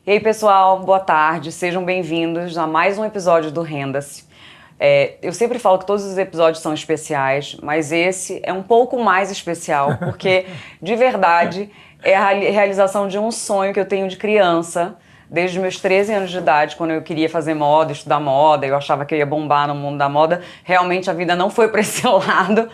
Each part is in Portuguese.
E aí, pessoal, boa tarde, sejam bem-vindos a mais um episódio do Renda-se. Eu sempre falo que todos os episódios são especiais, mas esse é um pouco mais especial, porque, de verdade, é a realização de um sonho que eu tenho de criança, desde os meus 13 anos de idade, quando eu queria fazer moda, estudar moda, eu achava que eu ia bombar no mundo da moda. Realmente a vida não foi para esse lado.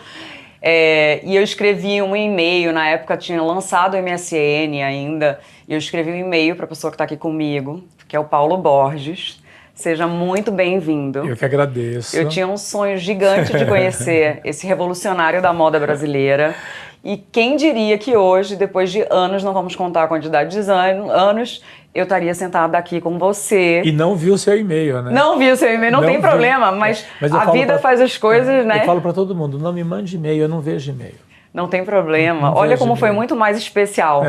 E eu escrevi um e-mail, na época tinha lançado o MSN ainda, e eu escrevi um e-mail para a pessoa que está aqui comigo, que é o Paulo Borges. Seja muito bem-vindo. Eu que agradeço. Eu tinha um sonho gigante de conhecer esse revolucionário da moda brasileira. E quem diria que hoje, depois de anos, não vamos contar a quantidade de anos, eu estaria sentada aqui com você. E não viu o seu e-mail, né? Não vi o seu e-mail, não tem problema, mas a vida faz as coisas, né? Eu falo para todo mundo, não me mande e-mail, eu não vejo e-mail. Não tem problema. Olha como foi muito mais especial.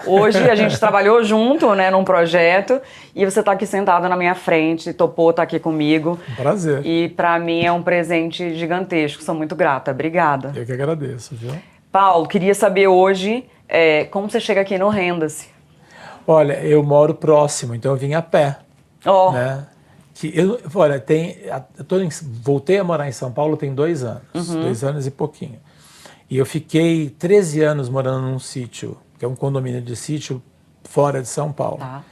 Hoje a gente trabalhou junto, né, num projeto, e você está aqui sentado na minha frente, topou estar aqui comigo. Um prazer. E para mim é um presente gigantesco. Sou muito grata. Obrigada. Eu que agradeço, viu? Paulo, queria saber hoje como você chega aqui no Renda-se. Olha, eu moro próximo, então eu vim a pé. Oh. Né? Voltei a morar em São Paulo tem 2 anos, 2 anos e pouquinho. E eu fiquei 13 anos morando num sítio, que é um condomínio de sítio fora de São Paulo. Tá.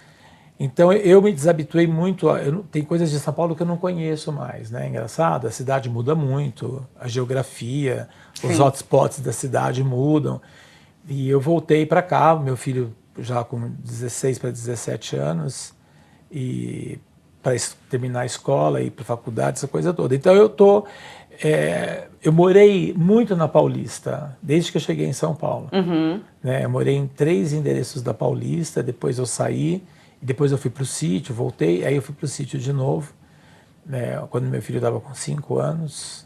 Então eu me desabituei muito, tem coisas de São Paulo que eu não conheço mais, né? Engraçado, a cidade muda muito, a geografia, os hotspots da cidade mudam. E eu voltei para cá, meu filho já com 16 para 17 anos, e para terminar a escola, ir para a faculdade, essa coisa toda. Então eu morei muito na Paulista, desde que eu cheguei em São Paulo. Né? Eu morei em 3 endereços da Paulista, depois eu saí, depois eu fui para o sítio, voltei, aí eu fui para o sítio de novo, né? Quando meu filho estava com 5 anos,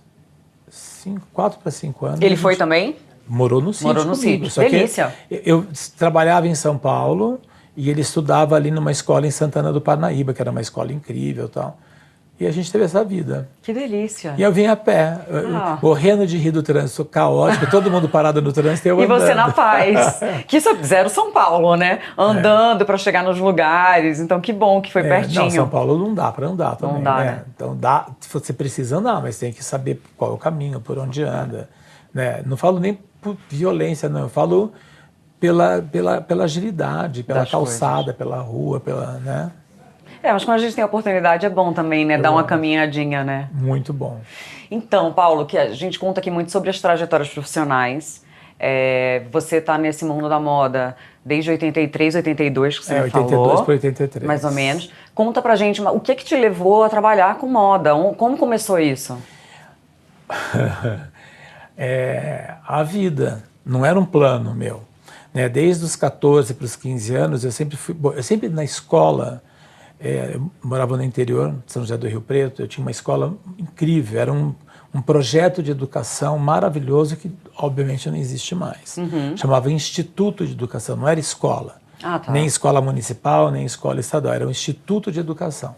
4 para 5 anos. Ele foi também? Morou no sítio. Morou no sítio, delícia. Eu trabalhava em São Paulo e ele estudava ali numa escola em Santana do Parnaíba, que era uma escola incrível e tal. E a gente teve essa vida. Que delícia. E eu vim a pé, morrendo de rir do trânsito caótico, todo mundo parado no trânsito e eu andando. E você na paz. Que isso é zero São Paulo, né? Andando para chegar nos lugares. Então que bom que foi pertinho. Não, São Paulo não dá para andar também. Não dá, né? Então você precisa andar, mas tem que saber qual é o caminho, por onde anda. Né? Não falo nem por violência, não. Eu falo pela agilidade, pela calçada, pela rua, né? Mas quando a gente tem a oportunidade é bom também, né? Dar uma caminhadinha, né? Muito bom. Então, Paulo, que a gente conta aqui muito sobre as trajetórias profissionais. Você está nesse mundo da moda desde 83, 82, que você me falou. 82 para 83. Mais ou menos. Conta pra gente, o que te levou a trabalhar com moda? Como começou isso? A vida. Não era um plano meu. Né? Desde os 14 para os 15 anos, eu sempre na escola... eu morava no interior, São José do Rio Preto, eu tinha uma escola incrível, era um projeto de educação maravilhoso que obviamente não existe mais. Chamava Instituto de Educação, não era escola, nem escola municipal, nem escola estadual, era um Instituto de Educação.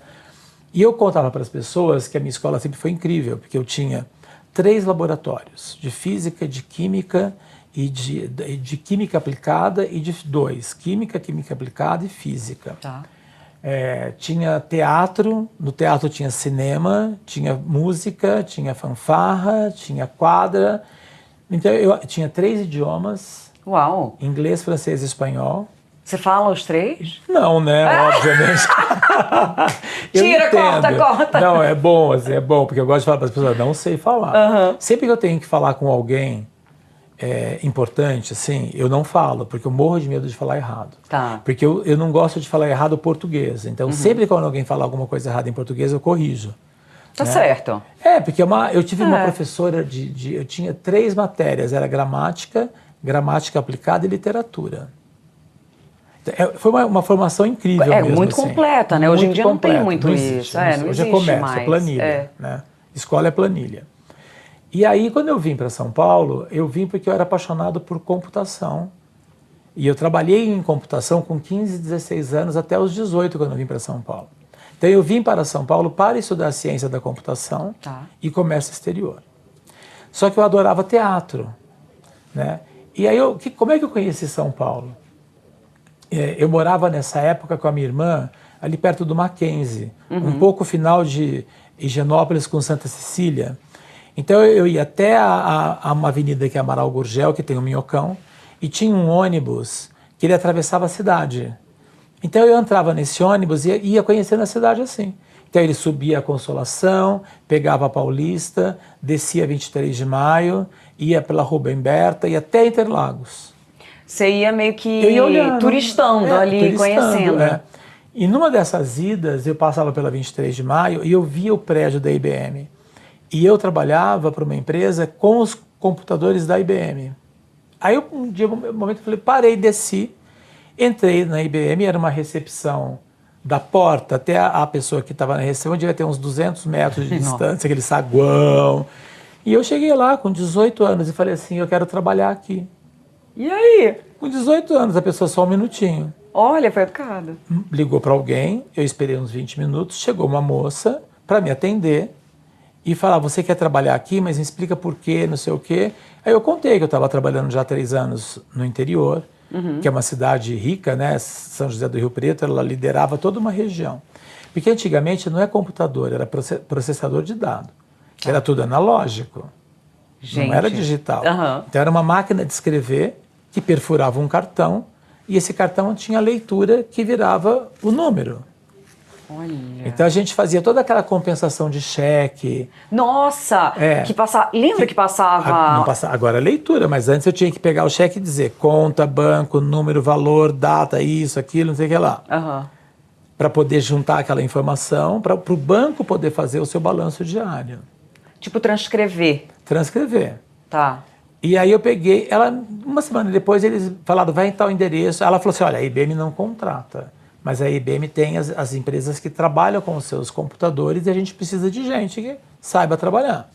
E eu contava para as pessoas que a minha escola sempre foi incrível, porque eu tinha 3 laboratórios, de física, de química e de química aplicada e de 2, química aplicada e física. Tá. Tinha teatro, no teatro tinha cinema, tinha música, tinha fanfarra, tinha quadra. Então eu tinha 3 idiomas. Uau! Inglês, francês e espanhol. Você fala os 3? Não, né? Obviamente. Tira, corta. Não, é bom, assim, porque eu gosto de falar para as pessoas, não sei falar. Sempre que eu tenho que falar com alguém importante, assim, eu não falo, porque eu morro de medo de falar errado. Tá. Porque eu não gosto de falar errado português. Então, sempre quando alguém fala alguma coisa errada em português, eu corrijo. Tá né? Certo. Porque eu tive uma professora eu tinha 3 matérias, era gramática aplicada e literatura. Foi uma formação incrível mesmo. Muito assim. completa, né? Hoje em dia não tem muito isso. Não Hoje existe é comércio, mais. é planilha. Né? Escola é planilha. E aí, quando eu vim para São Paulo, eu vim porque eu era apaixonado por computação. E eu trabalhei em computação com 15, 16 anos, até os 18, quando eu vim para São Paulo. Então, eu vim para São Paulo para estudar ciência da computação e comércio exterior. Só que eu adorava teatro. Né? E aí, como é que eu conheci São Paulo? eu morava nessa época com a minha irmã, ali perto do Mackenzie, um pouco final de Higienópolis com Santa Cecília. Então eu ia até a uma avenida que é Amaral Gurgel, que tem um Minhocão, e tinha um ônibus que ele atravessava a cidade. Então eu entrava nesse ônibus e ia conhecendo a cidade assim. Então ele subia a Consolação, pegava a Paulista, descia 23 de Maio, ia pela Rubem Berta e até Interlagos. Você ia meio que Olhando, turistando ali, conhecendo. É. E numa dessas idas, eu passava pela 23 de Maio e eu via o prédio da IBM. E eu trabalhava para uma empresa com os computadores da IBM. Aí um dia, um momento, eu falei, parei, desci, entrei na IBM, era uma recepção da porta até a pessoa que estava na recepção, devia ter uns 200 metros de distância, aquele saguão. E eu cheguei lá com 18 anos e falei assim, eu quero trabalhar aqui. E aí? Com 18 anos, a pessoa só um minutinho. Olha, foi educado. Ligou para alguém, eu esperei uns 20 minutos, chegou uma moça para me atender e falar, você quer trabalhar aqui, mas me explica por quê, não sei o quê. Aí eu contei que eu estava trabalhando já há 3 anos no interior, que é uma cidade rica, né? São José do Rio Preto, ela liderava toda uma região. Porque antigamente não é computador, era processador de dados. Era tudo analógico, não era digital. Então era uma máquina de escrever que perfurava um cartão e esse cartão tinha leitura que virava o número. Olha. Então a gente fazia toda aquela compensação de cheque. Nossa! Que passava, lembra que passava... Não passava agora leitura, mas antes eu tinha que pegar o cheque e dizer conta, banco, número, valor, data, isso, aquilo, não sei o que lá. Para poder juntar aquela informação, para o banco poder fazer o seu balanço diário. Tipo transcrever. Transcrever. Tá. E aí eu peguei, ela, uma semana depois eles falaram, vai em tal endereço. Ela falou assim, olha, a IBM não contrata, mas a IBM tem as empresas que trabalham com os seus computadores e a gente precisa de gente que saiba trabalhar.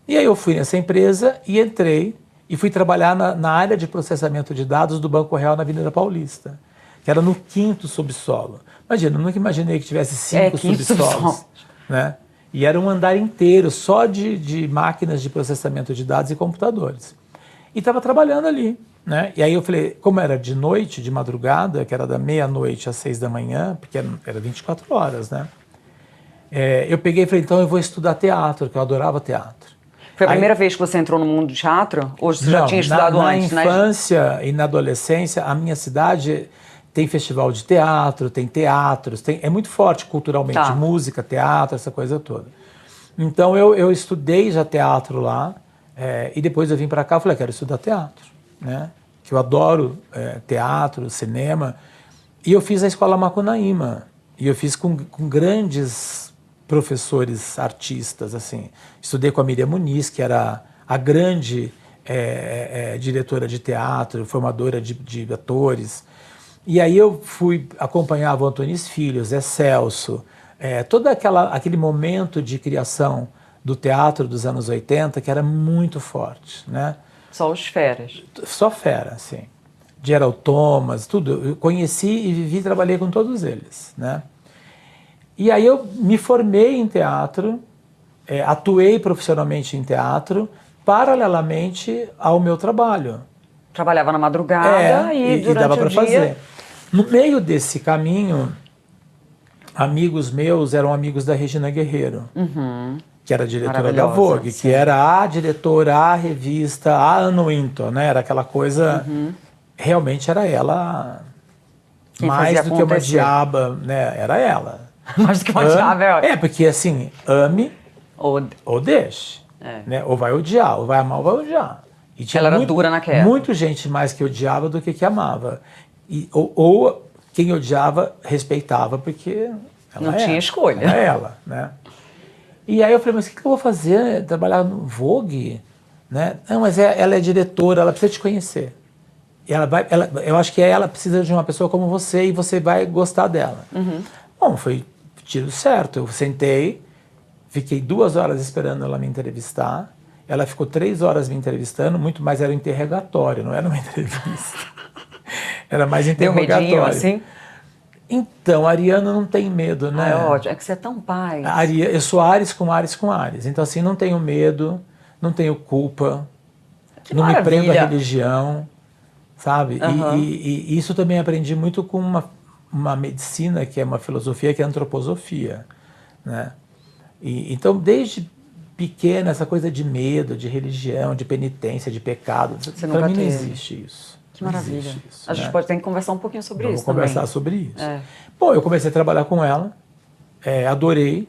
E aí eu fui nessa empresa e entrei e fui trabalhar na área de processamento de dados do Banco Real na Avenida Paulista, que era no 5º subsolo. Imagina, eu nunca imaginei que tivesse 5 subsolos, né? E era um andar inteiro só de máquinas de processamento de dados e computadores. E estava trabalhando ali, né? E aí eu falei, como era de noite, de madrugada, que era da meia-noite às 6 da manhã, porque era 24 horas, né? Eu peguei e falei, então eu vou estudar teatro, que eu adorava teatro. Foi a primeira vez que você entrou no mundo do teatro? Ou você já tinha estudado antes? Na infância e na adolescência, a minha cidade tem festival de teatro, tem teatros, é muito forte culturalmente, música, teatro, essa coisa toda. Então eu estudei já teatro lá, e depois eu vim para cá e falei, quero estudar teatro, né? Que eu adoro teatro, cinema. E eu fiz a Escola Macunaíma, e eu fiz com grandes professores artistas, assim. Estudei com a Miriam Muniz, que era a grande diretora de teatro, formadora de atores. E aí eu acompanhava o Antunes Filho, Zé Celso, todo aquele momento de criação do teatro dos anos 80, que era muito forte, né? Só os feras. Só fera, sim. Gerald Thomas, tudo. Eu conheci e vivi e trabalhei com todos eles, né? E aí eu me formei em teatro, atuei profissionalmente em teatro, paralelamente ao meu trabalho. Trabalhava na madrugada e durante dava para o dia... fazer. No meio desse caminho, amigos meus eram amigos da Regina Guerreiro, que era a diretora da Vogue, que era a diretora, a revista, a Anne Wintour, né? Era aquela coisa, realmente era ela, mais do que uma diaba, né? Era ela. Mais do que uma diaba, porque assim, ame ou deixe, né? Ou vai odiar, ou vai amar ou vai odiar. E tinha ela era dura na queda. Muita gente mais que odiava do que amava. Ou quem odiava respeitava, porque ela não tinha escolha. Era ela, né? E aí eu falei, mas o que eu vou fazer? Trabalhar no Vogue? Né? Não, mas ela é diretora, ela precisa te conhecer. E eu acho que ela precisa de uma pessoa como você e você vai gostar dela. Bom, foi tiro certo. Eu sentei, fiquei 2 horas esperando ela me entrevistar. Ela ficou 3 horas me entrevistando, muito mais era um interrogatório, não era uma entrevista. Era mais interrogatório. Deu medinho, assim? Então, a Ariana não tem medo, né? É ótimo, é que você é tão pai. Eu sou Áries com Áries com Áries. Então, assim, não tenho medo, não tenho culpa, não me prendo à religião, sabe? E isso também aprendi muito com uma medicina, que é uma filosofia, que é a antroposofia, né? Então, desde pequena, essa coisa de medo, de religião, de penitência, de pecado, para mim não existe isso. Que maravilha. A gente pode ter que conversar um pouquinho sobre isso também. Vamos conversar sobre isso. Bom, eu comecei a trabalhar com ela, adorei,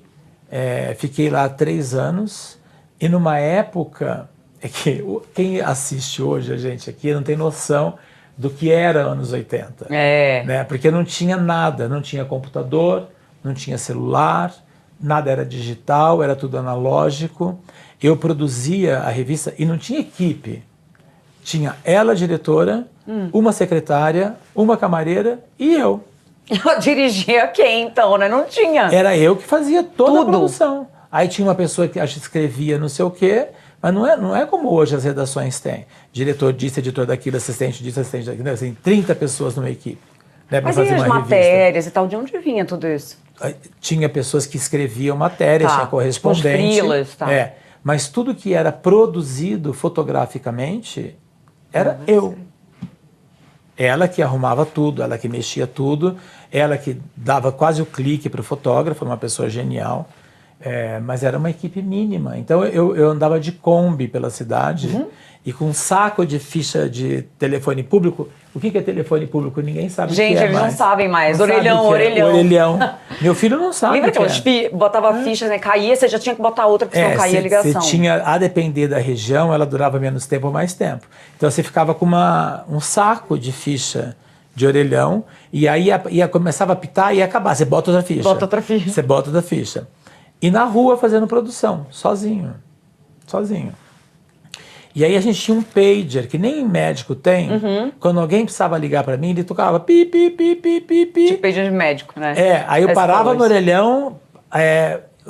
fiquei lá 3 anos, e numa época, que quem assiste hoje, a gente aqui, não tem noção do que era anos 80. Né? Porque não tinha nada, não tinha computador, não tinha celular, nada era digital, era tudo analógico. Eu produzia a revista e não tinha equipe. Tinha ela, diretora, uma secretária, uma camareira e eu. Eu dirigia quem, então, né? Não tinha. Era eu que fazia toda a produção. Aí tinha uma pessoa que acho que escrevia não sei o quê, mas não é como hoje as redações têm. Diretor disso, editor daquilo, assistente disso, assistente daquilo. Assim, 30 pessoas numa equipe. Né, mas e as matérias e tal? De onde vinha tudo isso? Tinha pessoas que escreviam matérias, tinha correspondente. Tipo frilas, mas tudo que era produzido fotograficamente era eu. Ela que arrumava tudo, ela que mexia tudo, ela que dava quase o clique para o fotógrafo, uma pessoa genial. Mas era uma equipe mínima. Então eu andava de Kombi pela cidade e com um saco de ficha de telefone público. O que é telefone público? Ninguém sabe o que é mais. Gente, eles não sabem mais. Não Orelhão. Orelhão. Meu filho não sabe. Lembra que eu botava ficha, né? Caía, você já tinha que botar outra, porque senão caía a ligação. Você tinha, a depender da região, ela durava menos tempo ou mais tempo. Então você ficava com um saco de ficha de orelhão e aí começava a apitar e ia acabar. Você bota outra ficha. Você bota outra ficha. E na rua fazendo produção, sozinho. E aí a gente tinha um pager, que nem médico tem. Quando alguém precisava ligar para mim, ele tocava pi, pi, pi, pi, pi, pi. Tipo pager de médico, né? Aí eu parava no orelhão,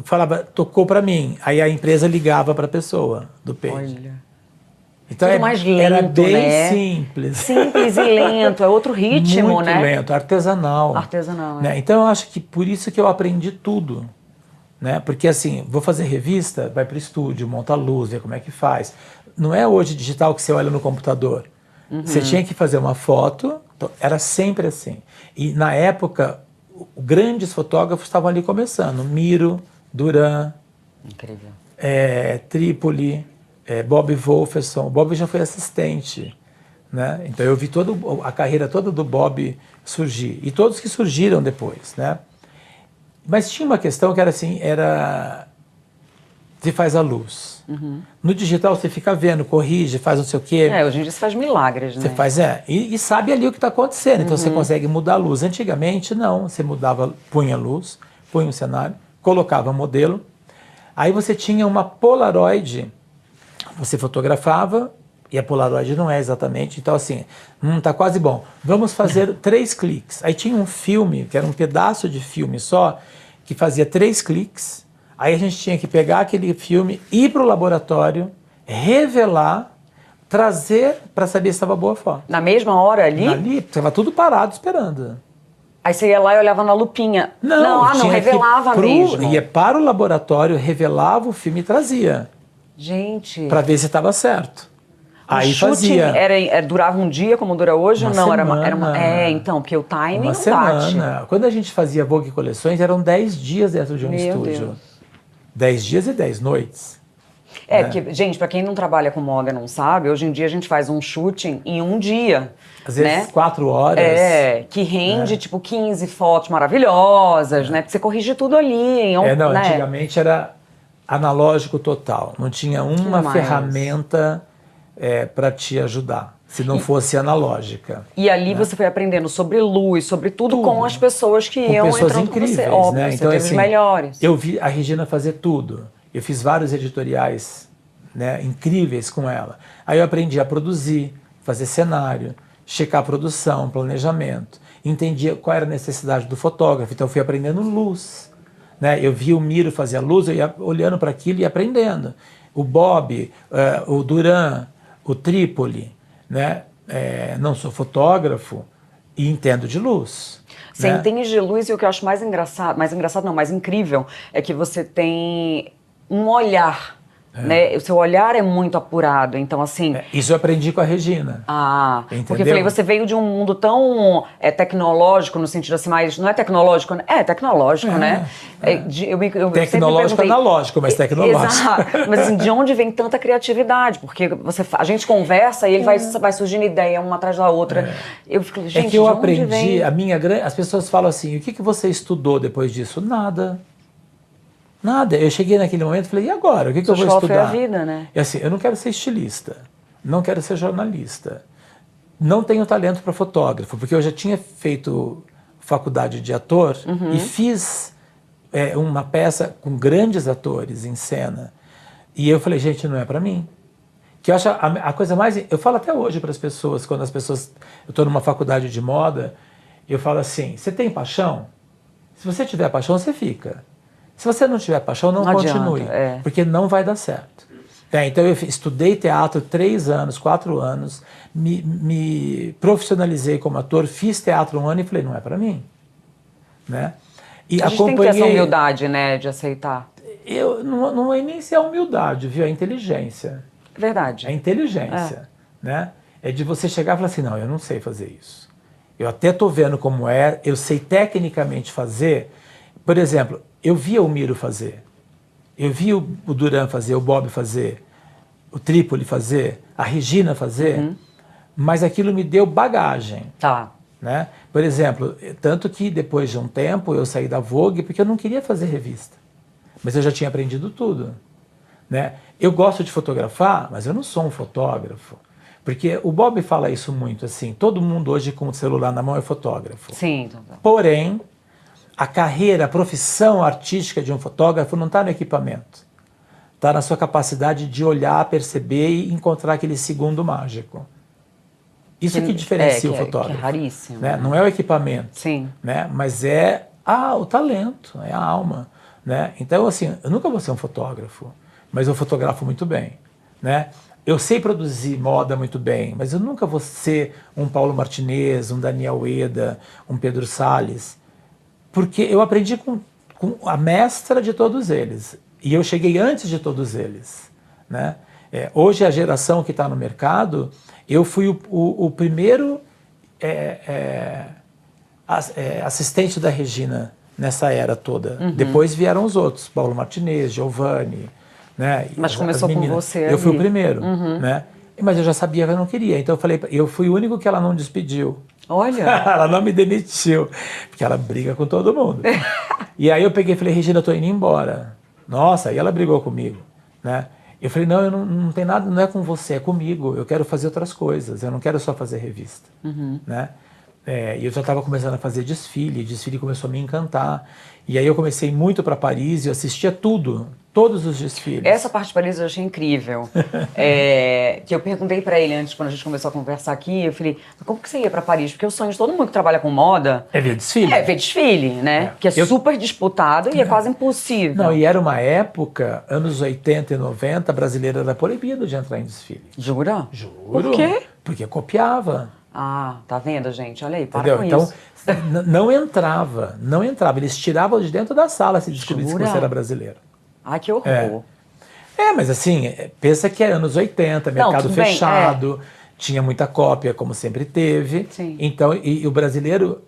falava, tocou para mim. Aí a empresa ligava para a pessoa do pager. Olha. Então mais lento, era bem né? simples. Simples e lento, é outro ritmo, muito né? Muito lento, artesanal. Né? Então eu acho que por isso que eu aprendi tudo. Né? Porque assim, vou fazer revista, vai para o estúdio, monta a luz, vê como é que faz. Não é hoje digital que você olha no computador. Você tinha que fazer uma foto, então, era sempre assim. E na época, grandes fotógrafos estavam ali começando. Miro, Duran, incrível. Trípoli, Bob Wolferson. O Bob já foi assistente. Né? Então eu vi a carreira toda do Bob surgir. E todos que surgiram depois, né? Mas tinha uma questão que era assim, você faz a luz. No digital você fica vendo, corrige, faz não sei o quê. Hoje em dia você faz milagres, né? Você faz, e sabe ali o que está acontecendo, então você consegue mudar a luz. Antigamente não, você punha a luz, punha um cenário, colocava modelo, aí você tinha uma Polaroid, você fotografava, e a Polaroid não é exatamente, então assim, tá quase bom. Vamos fazer 3 cliques. Aí tinha um filme, que era um pedaço de filme só, que fazia 3 cliques. Aí a gente tinha que pegar aquele filme, ir para o laboratório, revelar, trazer para saber se estava boa a foto. Na mesma hora ali? Ali, estava tudo parado esperando. Aí você ia lá e olhava na lupinha. Não, revelava mesmo. Ia para o laboratório, revelava o filme e trazia. Gente. Para ver se estava certo. Aí shooting fazia. Durava um dia, como dura hoje? Uma não, semana. Então, porque o timing uma não semana. bate. Quando a gente fazia Vogue Coleções, eram 10 dias dentro de um estúdio. Deus. 10 dias e 10 noites. Porque, gente, pra quem não trabalha com moda e não sabe, hoje em dia a gente faz um shooting em um dia. Às vezes 4 horas. Que rende, tipo, 15 fotos maravilhosas, né? Porque você corrige tudo ali. Antigamente era analógico total. Não tinha uma ferramenta para te ajudar, se não fosse analógica. E ali você foi aprendendo sobre luz, sobre tudo com as pessoas que iam pessoas entrando incríveis, com você. Óbvio, né? você Então, teve os melhores. Eu vi a Regina fazer tudo. Eu fiz vários editoriais, né, incríveis com ela. Aí eu aprendi a produzir, fazer cenário, checar a produção, planejamento. Entendia qual era a necessidade do fotógrafo. Então eu fui aprendendo luz. Né? Eu vi o Miro fazer a luz, eu ia olhando para aquilo e aprendendo. O Bob, o Duran, o Trípoli, né? Não sou fotógrafo e entendo de luz. Você entende de luz e o que eu acho mais incrível, é que você tem um olhar né? O seu olhar é muito apurado, então assim... Isso eu aprendi com a Regina. Entendeu? Porque eu falei, você veio de um mundo tão tecnológico, no sentido assim, mais... Não é tecnológico, né? É tecnológico, né? Tecnológico analógico, mas tecnológico. Exato. Mas assim, de onde vem tanta criatividade? Porque a gente conversa e ele vai surgindo ideia uma atrás da outra. Eu fico, gente, que eu de onde aprendi, vem? as pessoas falam assim, o que você estudou depois disso? Nada. Nada. Eu cheguei naquele momento e falei, e agora? O que eu vou estudar? Foi a vida, né? E assim, eu não quero ser estilista, não quero ser jornalista, não tenho talento para fotógrafo, porque eu já tinha feito faculdade de ator e fiz uma peça com grandes atores em cena. E eu falei, gente, não é para mim. Que eu acho a coisa mais... Eu falo até hoje para as pessoas, quando as pessoas... Eu estou numa faculdade de moda, eu falo assim, você tem paixão? Se você tiver paixão, você fica. Se você não tiver paixão, não continue, adianta, porque não vai dar certo. Então eu estudei teatro 3 anos, 4 anos, me profissionalizei como ator, fiz teatro 1 ano e falei, não é para mim. Né? E a gente tem que ter essa humildade, né, de aceitar. Não é nem se é humildade, viu? É inteligência. Verdade. É inteligência. Né? É de você chegar e falar assim, não, eu não sei fazer isso. Eu até estou vendo como é, eu sei tecnicamente fazer. Por exemplo, eu via o Miro fazer, eu via o Duran fazer, o Bob fazer, o Trípoli fazer, a Regina fazer, mas aquilo me deu bagagem. Tá. Né? Por exemplo, tanto que depois de um tempo eu saí da Vogue porque eu não queria fazer revista, mas eu já tinha aprendido tudo. Né? Eu gosto de fotografar, mas eu não sou um fotógrafo. Porque o Bob fala isso muito, assim, todo mundo hoje com o celular na mão é fotógrafo. Sim. Porém, a carreira, a profissão artística de um fotógrafo não está no equipamento. Está na sua capacidade de olhar, perceber e encontrar aquele segundo mágico. Isso que diferencia o fotógrafo. Que é raríssimo. Né? Não é o equipamento. Sim. Né? Mas é o talento, é a alma. Né? Então, assim, eu nunca vou ser um fotógrafo, mas eu fotografo muito bem. Né? Eu sei produzir moda muito bem, mas eu nunca vou ser um Paulo Martinez, um Daniel Eda, um Pedro Salles. Porque eu aprendi com a mestra de todos eles. E eu cheguei antes de todos eles. Né? Hoje, a geração que está no mercado, eu fui o primeiro assistente da Regina nessa era toda. Depois vieram os outros, Paulo Martinez, Giovanni. Né? Mas começou com você. Eu fui o primeiro. Né? Mas eu já sabia que eu não queria. Então eu fui o único que ela não despediu. Olha! Ela não me demitiu, porque ela briga com todo mundo. E aí eu peguei e falei, Regina, eu tô indo embora. Nossa, aí ela brigou comigo. Né? Eu falei, não, eu não tem nada, não é com você, é comigo. Eu quero fazer outras coisas, eu não quero só fazer revista. Né? E eu já estava começando a fazer desfile começou a me encantar. E aí eu comecei muito para Paris e eu assistia tudo, todos os desfiles. Essa parte de Paris eu achei incrível. Que eu perguntei para ele antes, quando a gente começou a conversar aqui, eu falei, como que você ia para Paris? Porque o sonho de todo mundo que trabalha com moda... É ver desfile. É ver desfile, né? Que é super disputado e é quase impossível. Não, e era uma época, anos 80 e 90, a brasileira era proibida de entrar em desfile. Jura? Juro. Por quê? Porque copiava. Tá vendo, gente? Olha aí, para Entendeu? com Então, isso. não entrava. Eles tiravam de dentro da sala se descobrisse que você era brasileiro. Ai, que horror. Mas assim, pensa que é anos 80, mercado fechado, tinha muita cópia, como sempre teve. Sim. Então, e o brasileiro,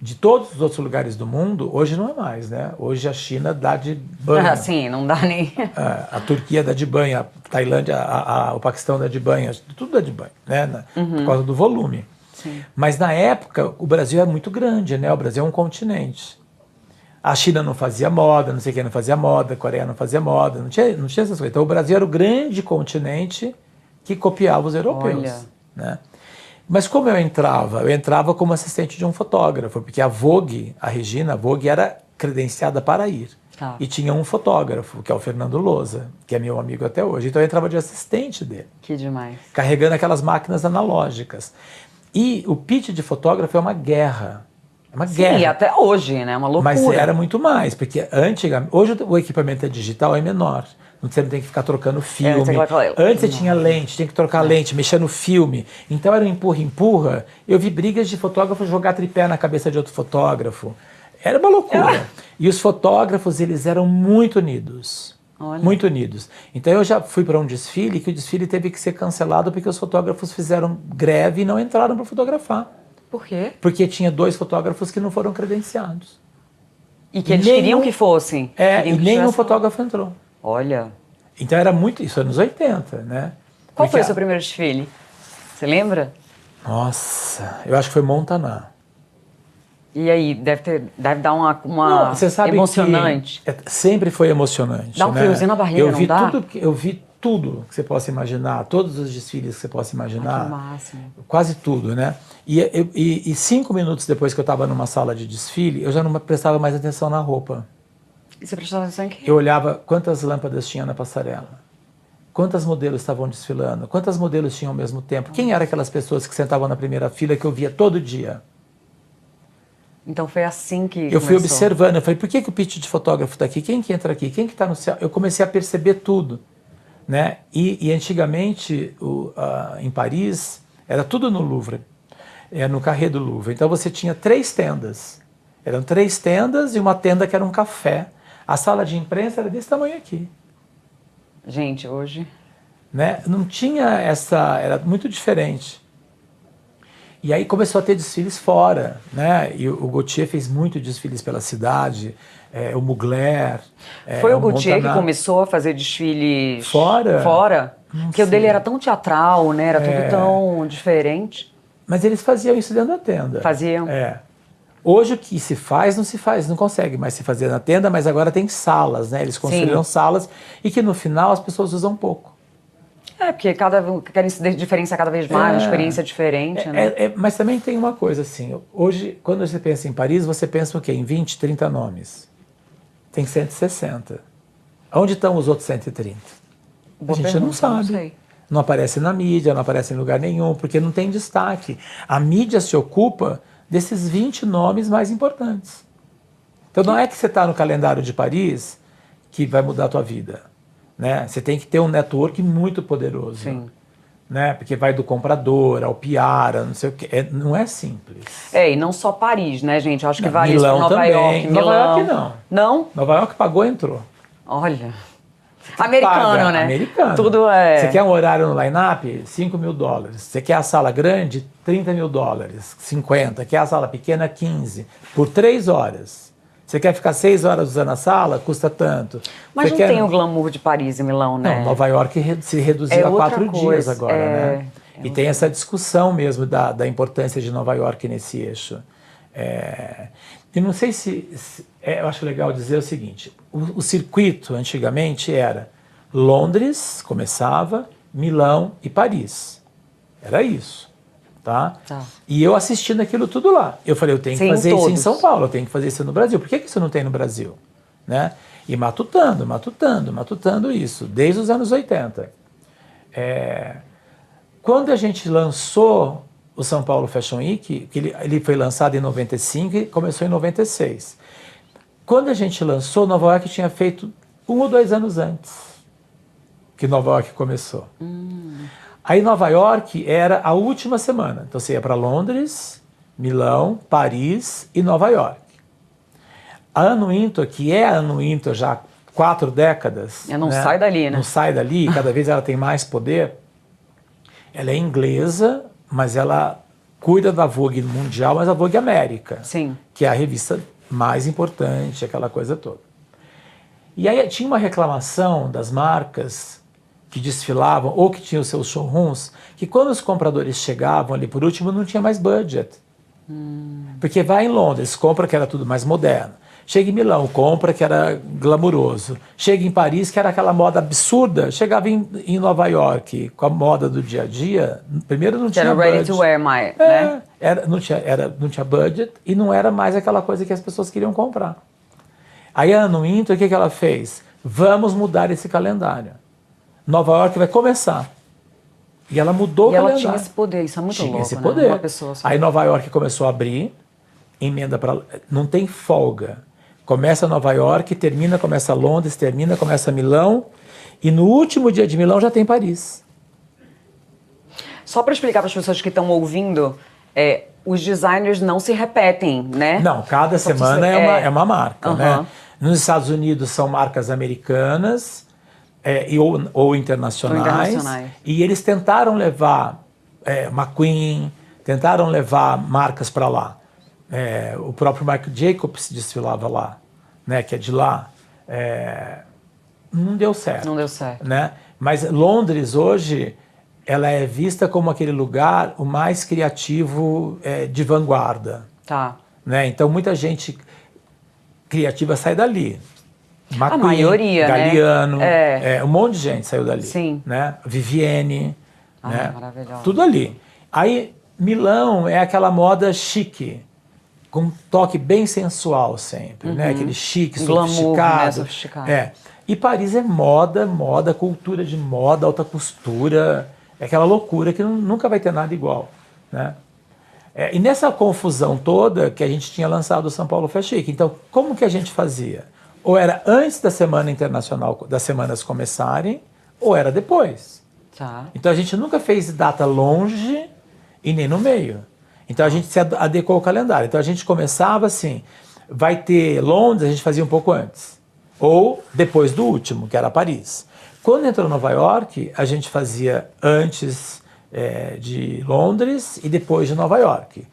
de todos os outros lugares do mundo, hoje não é mais, né? Hoje a China dá de banho. Sim, não dá nem... A Turquia dá de banho, a Tailândia, o Paquistão dá de banho, tudo dá de banho, né? Por causa do volume. Sim. Mas na época, o Brasil é muito grande, né? O Brasil é um continente. A China não fazia moda, não sei quem não fazia moda, a Coreia não fazia moda, não tinha essas coisas. Então o Brasil era o grande continente que copiava os europeus. Olha. Né? Mas como eu entrava como assistente de um fotógrafo, porque a Vogue, a Regina, a Vogue era credenciada para ir. Tá. E tinha um fotógrafo, que é o Fernando Lousa, que é meu amigo até hoje. Então eu entrava de assistente dele. Que demais. Carregando aquelas máquinas analógicas. E o pitch de fotógrafo é uma guerra. É uma guerra. Sim, até hoje, né? Uma loucura. Mas era muito mais, porque antigamente... Hoje o equipamento digital é menor. Você não tem que ficar trocando filme. Antes você tinha lente, tinha que trocar lente, mexer no filme. Então era um empurra-empurra. Eu vi brigas de fotógrafo jogar tripé na cabeça de outro fotógrafo. Era uma loucura. E os fotógrafos, eles eram muito unidos. Olha. Muito unidos. Então eu já fui para um desfile que o desfile teve que ser cancelado porque os fotógrafos fizeram greve e não entraram para fotografar. Por quê? Porque tinha 2 fotógrafos que não foram credenciados. E que eles queriam que fossem. E nenhum fotógrafo entrou. Olha. Então era muito, isso anos 80, né? Qual foi o seu primeiro desfile? Você lembra? Nossa, eu acho que foi Montaná. E aí, deve dar uma Não, você sabe emocionante. Que sempre foi emocionante. Dá um friozinho na barriga, eu vi não dá? Eu vi tudo que você possa imaginar, todos os desfiles que você possa imaginar. Que máximo. Quase tudo, né? E 5 minutos depois que eu estava numa sala de desfile, eu já não prestava mais atenção na roupa. E você prestava atenção em quê? Eu olhava quantas lâmpadas tinha na passarela, quantas modelos estavam desfilando, quantas modelos tinham ao mesmo tempo, quem eram aquelas pessoas que sentavam na primeira fila que eu via todo dia. Então foi assim que eu fui observando, eu falei, por que o pitch de fotógrafo está aqui? Quem que entra aqui? Quem que está no céu? Eu comecei a perceber tudo, né? E antigamente, em Paris, era tudo no Louvre, no Carré do Louvre. Então você tinha 3 tendas. Eram 3 tendas e uma tenda que era um café. A sala de imprensa era desse tamanho aqui. Gente, hoje... Né? Não tinha essa... Era muito diferente. E aí começou a ter desfiles fora, né? E o Gaultier fez muito desfiles pela cidade, o Mugler. Foi o Gaultier que começou a fazer desfiles fora? Fora? Porque o dele era tão teatral, né? Era tudo tão diferente. Mas eles faziam isso dentro da tenda. Faziam? Hoje o que se faz, não consegue mais se fazer na tenda, mas agora tem salas, né? Eles construíram salas e que no final as pessoas usam pouco. Porque querem se diferenciar cada vez mais, uma experiência diferente, né? Mas também tem uma coisa assim, hoje, quando você pensa em Paris, você pensa o quê? Em 20, 30 nomes. Tem 160. Onde estão os outros 130? A gente não sabe. Não aparece na mídia, não aparece em lugar nenhum, porque não tem destaque. A mídia se ocupa desses 20 nomes mais importantes. Então não é que você está no calendário de Paris que vai mudar a tua vida. Né? Você tem que ter um network muito poderoso. Sim. Né? Porque vai do comprador ao PR, não sei o quê. Não é simples. E não só Paris, né, gente? Eu acho que vale Milão isso para Nova York. Nova York não. Não? Nova York pagou, entrou. Olha. Americano, né? Americano. Tudo é... Você quer um horário no line-up? $5.000. Você quer a sala grande? $30.000. 50. Quer a sala pequena? 15. Por 3 horas. Você quer ficar 6 horas usando a sala? Custa tanto. Mas não tem o glamour de Paris e Milão, né? Não, Nova York se reduziu a 4 dias agora, né? E tem essa discussão mesmo da importância de Nova York nesse eixo. E não sei eu acho legal dizer o seguinte, o circuito antigamente era Londres, começava, Milão e Paris. Era isso. Tá? E eu assistindo aquilo tudo lá. Eu falei, eu tenho que fazer isso em São Paulo, eu tenho que fazer isso no Brasil. Por que isso não tem no Brasil? Né? E matutando isso, desde os anos 80. Quando a gente lançou o São Paulo Fashion Week, que ele foi lançado em 95 e começou em 96. Quando a gente lançou, Nova York tinha feito 1 ou 2 anos antes que Nova York começou. Aí Nova York era a última semana. Então você ia para Londres, Milão, Paris e Nova York. A Anne Wintour, que é a Anne Wintour já há 4 décadas... Não sai dali, né? Não sai dali, cada vez ela tem mais poder. Ela é inglesa, mas ela cuida da Vogue Mundial, mas a Vogue América. Sim. Que é a revista mais importante, aquela coisa toda. E aí tinha uma reclamação das marcas que desfilavam ou que tinham seus showrooms, que quando os compradores chegavam ali por último não tinha mais budget. Porque vai em Londres, compra que era tudo mais moderno. Chega em Milão, compra que era glamuroso. Chega em Paris, que era aquela moda absurda. Chegava em Nova York, com a moda do dia a dia, primeiro não tinha budget. Era ready to wear, né? Não tinha budget e não era mais aquela coisa que as pessoas queriam comprar. Aí a Anne Wintour, o que ela fez? Vamos mudar esse calendário. Nova York vai começar. E ela mudou o calendário. E ela tinha esse poder, isso é muito louco, esse poder. Uma pessoa só. Aí Nova York começou a abrir, emenda para... Não tem folga. Começa Nova York, começa Londres, começa Milão, e no último dia de Milão já tem Paris. Só para explicar para as pessoas que estão ouvindo, os designers não se repetem, né? Não, cada semana é uma marca, né? Nos Estados Unidos são marcas americanas, ou internacionais. E eles tentaram levar McQueen, tentaram levar marcas para lá. O próprio Marc Jacobs desfilava lá, né, que é de lá. Não deu certo. Não deu certo. Né? Mas Londres hoje ela é vista como aquele lugar o mais criativo de vanguarda. Tá. Né? Então muita gente criativa sai dali. McQueen, a maioria, Galliano, né? Um monte de gente saiu dali. Sim. Né? Vivienne, né? Maravilhoso. Tudo ali. Aí Milão é aquela moda chique, com um toque bem sensual sempre, né? Aquele chique, sofisticado. Né? Sofisticado. E Paris é moda, cultura de moda, alta costura, é aquela loucura que nunca vai ter nada igual, né? E nessa confusão toda que a gente tinha lançado o São Paulo Fashion Week, então como que a gente fazia? Ou era antes da Semana Internacional, das semanas começarem, ou era depois. Tá. Então a gente nunca fez data longe e nem no meio. Então a gente se adequou ao calendário. Então a gente começava assim, vai ter Londres, a gente fazia um pouco antes. Ou depois do último, que era Paris. Quando entrou Nova York, a gente fazia antes de Londres e depois de Nova York.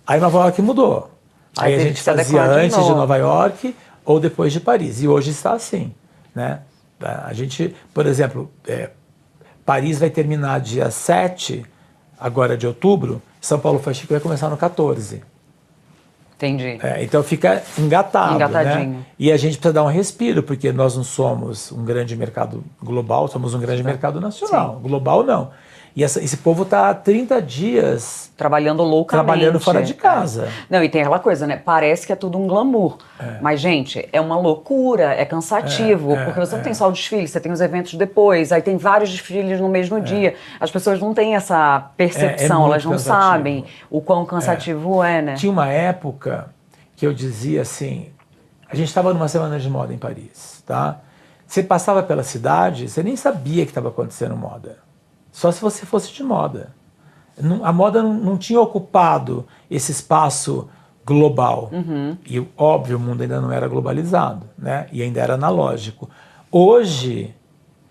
Aí Nova York mudou. Aí a gente fazia antes de Nova York ou depois de Paris. E hoje está assim, né? A gente, por exemplo, Paris vai terminar dia 7, agora de outubro, São Paulo Fashion Week vai começar no 14. Entendi. Então fica engatadinho. Né? E a gente precisa dar um respiro, porque nós não somos um grande mercado global, somos um grande mercado nacional. Sim. Global não. E esse povo está há 30 dias... Trabalhando loucamente. Trabalhando fora de casa. Não, e tem aquela coisa, né? Parece que é tudo um glamour. Mas, gente, é uma loucura, é cansativo. Porque você não tem só o desfile, você tem os eventos depois. Aí tem vários desfiles no mesmo dia. As pessoas não têm essa percepção, elas não sabem o quão cansativo né? Tinha uma época que eu dizia assim... A gente estava numa semana de moda em Paris, tá? Você passava pela cidade, você nem sabia que estava acontecendo moda. Só se você fosse de moda. A moda não tinha ocupado esse espaço global. E, óbvio, o mundo ainda não era globalizado, né? E ainda era analógico. Hoje,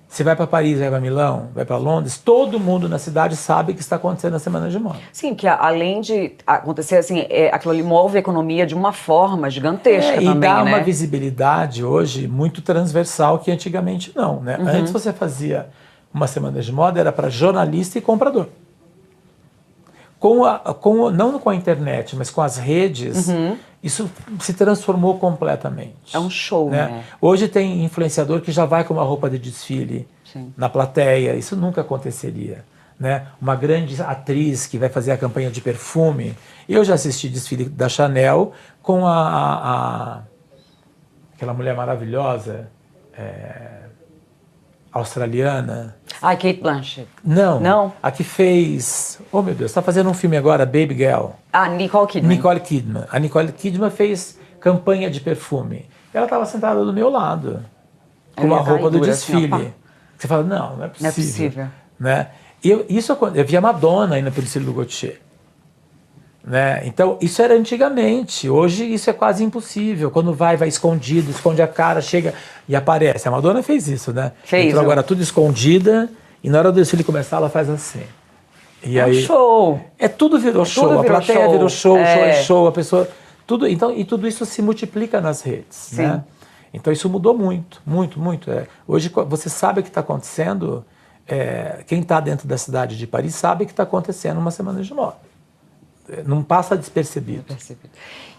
você vai para Paris, vai para Milão, vai para Londres, todo mundo na cidade sabe que está acontecendo a Semana de Moda. Sim, que além de acontecer assim, aquilo ali move a economia de uma forma gigantesca também, e dá né? uma visibilidade hoje muito transversal que antigamente não, né? Antes você fazia uma semana de moda, era para jornalista e comprador. Não com a internet, mas com as redes, isso se transformou completamente. É um show, né? Hoje tem influenciador que já vai com uma roupa de desfile na plateia, isso nunca aconteceria. Né? Uma grande atriz que vai fazer a campanha de perfume. Eu já assisti desfile da Chanel com aquela mulher maravilhosa, australiana. Kate Blanchett. Não. A que fez... Oh, meu Deus, está fazendo um filme agora, Baby Girl. Nicole Kidman. Nicole Kidman. A Nicole Kidman fez campanha de perfume. Ela estava sentada do meu lado, com uma roupa do desfile. Assim, você fala, não é possível. Não é possível. Né? Eu vi a Madonna indo pelo desfile do Gaultier. Né? Então, isso era antigamente. Hoje, isso é quase impossível. Quando vai escondido, esconde a cara, chega e aparece. A Madonna fez isso, né? Entrou agora tudo escondida e na hora do desfile começar, ela faz assim. E aí, show! Tudo virou show. A plateia virou show, show, a pessoa... E tudo isso se multiplica nas redes. Sim. Né? Então, isso mudou muito, muito, muito. Hoje, você sabe o que está acontecendo. Quem está dentro da cidade de Paris sabe que está acontecendo uma semana de moda. Não passa despercebido.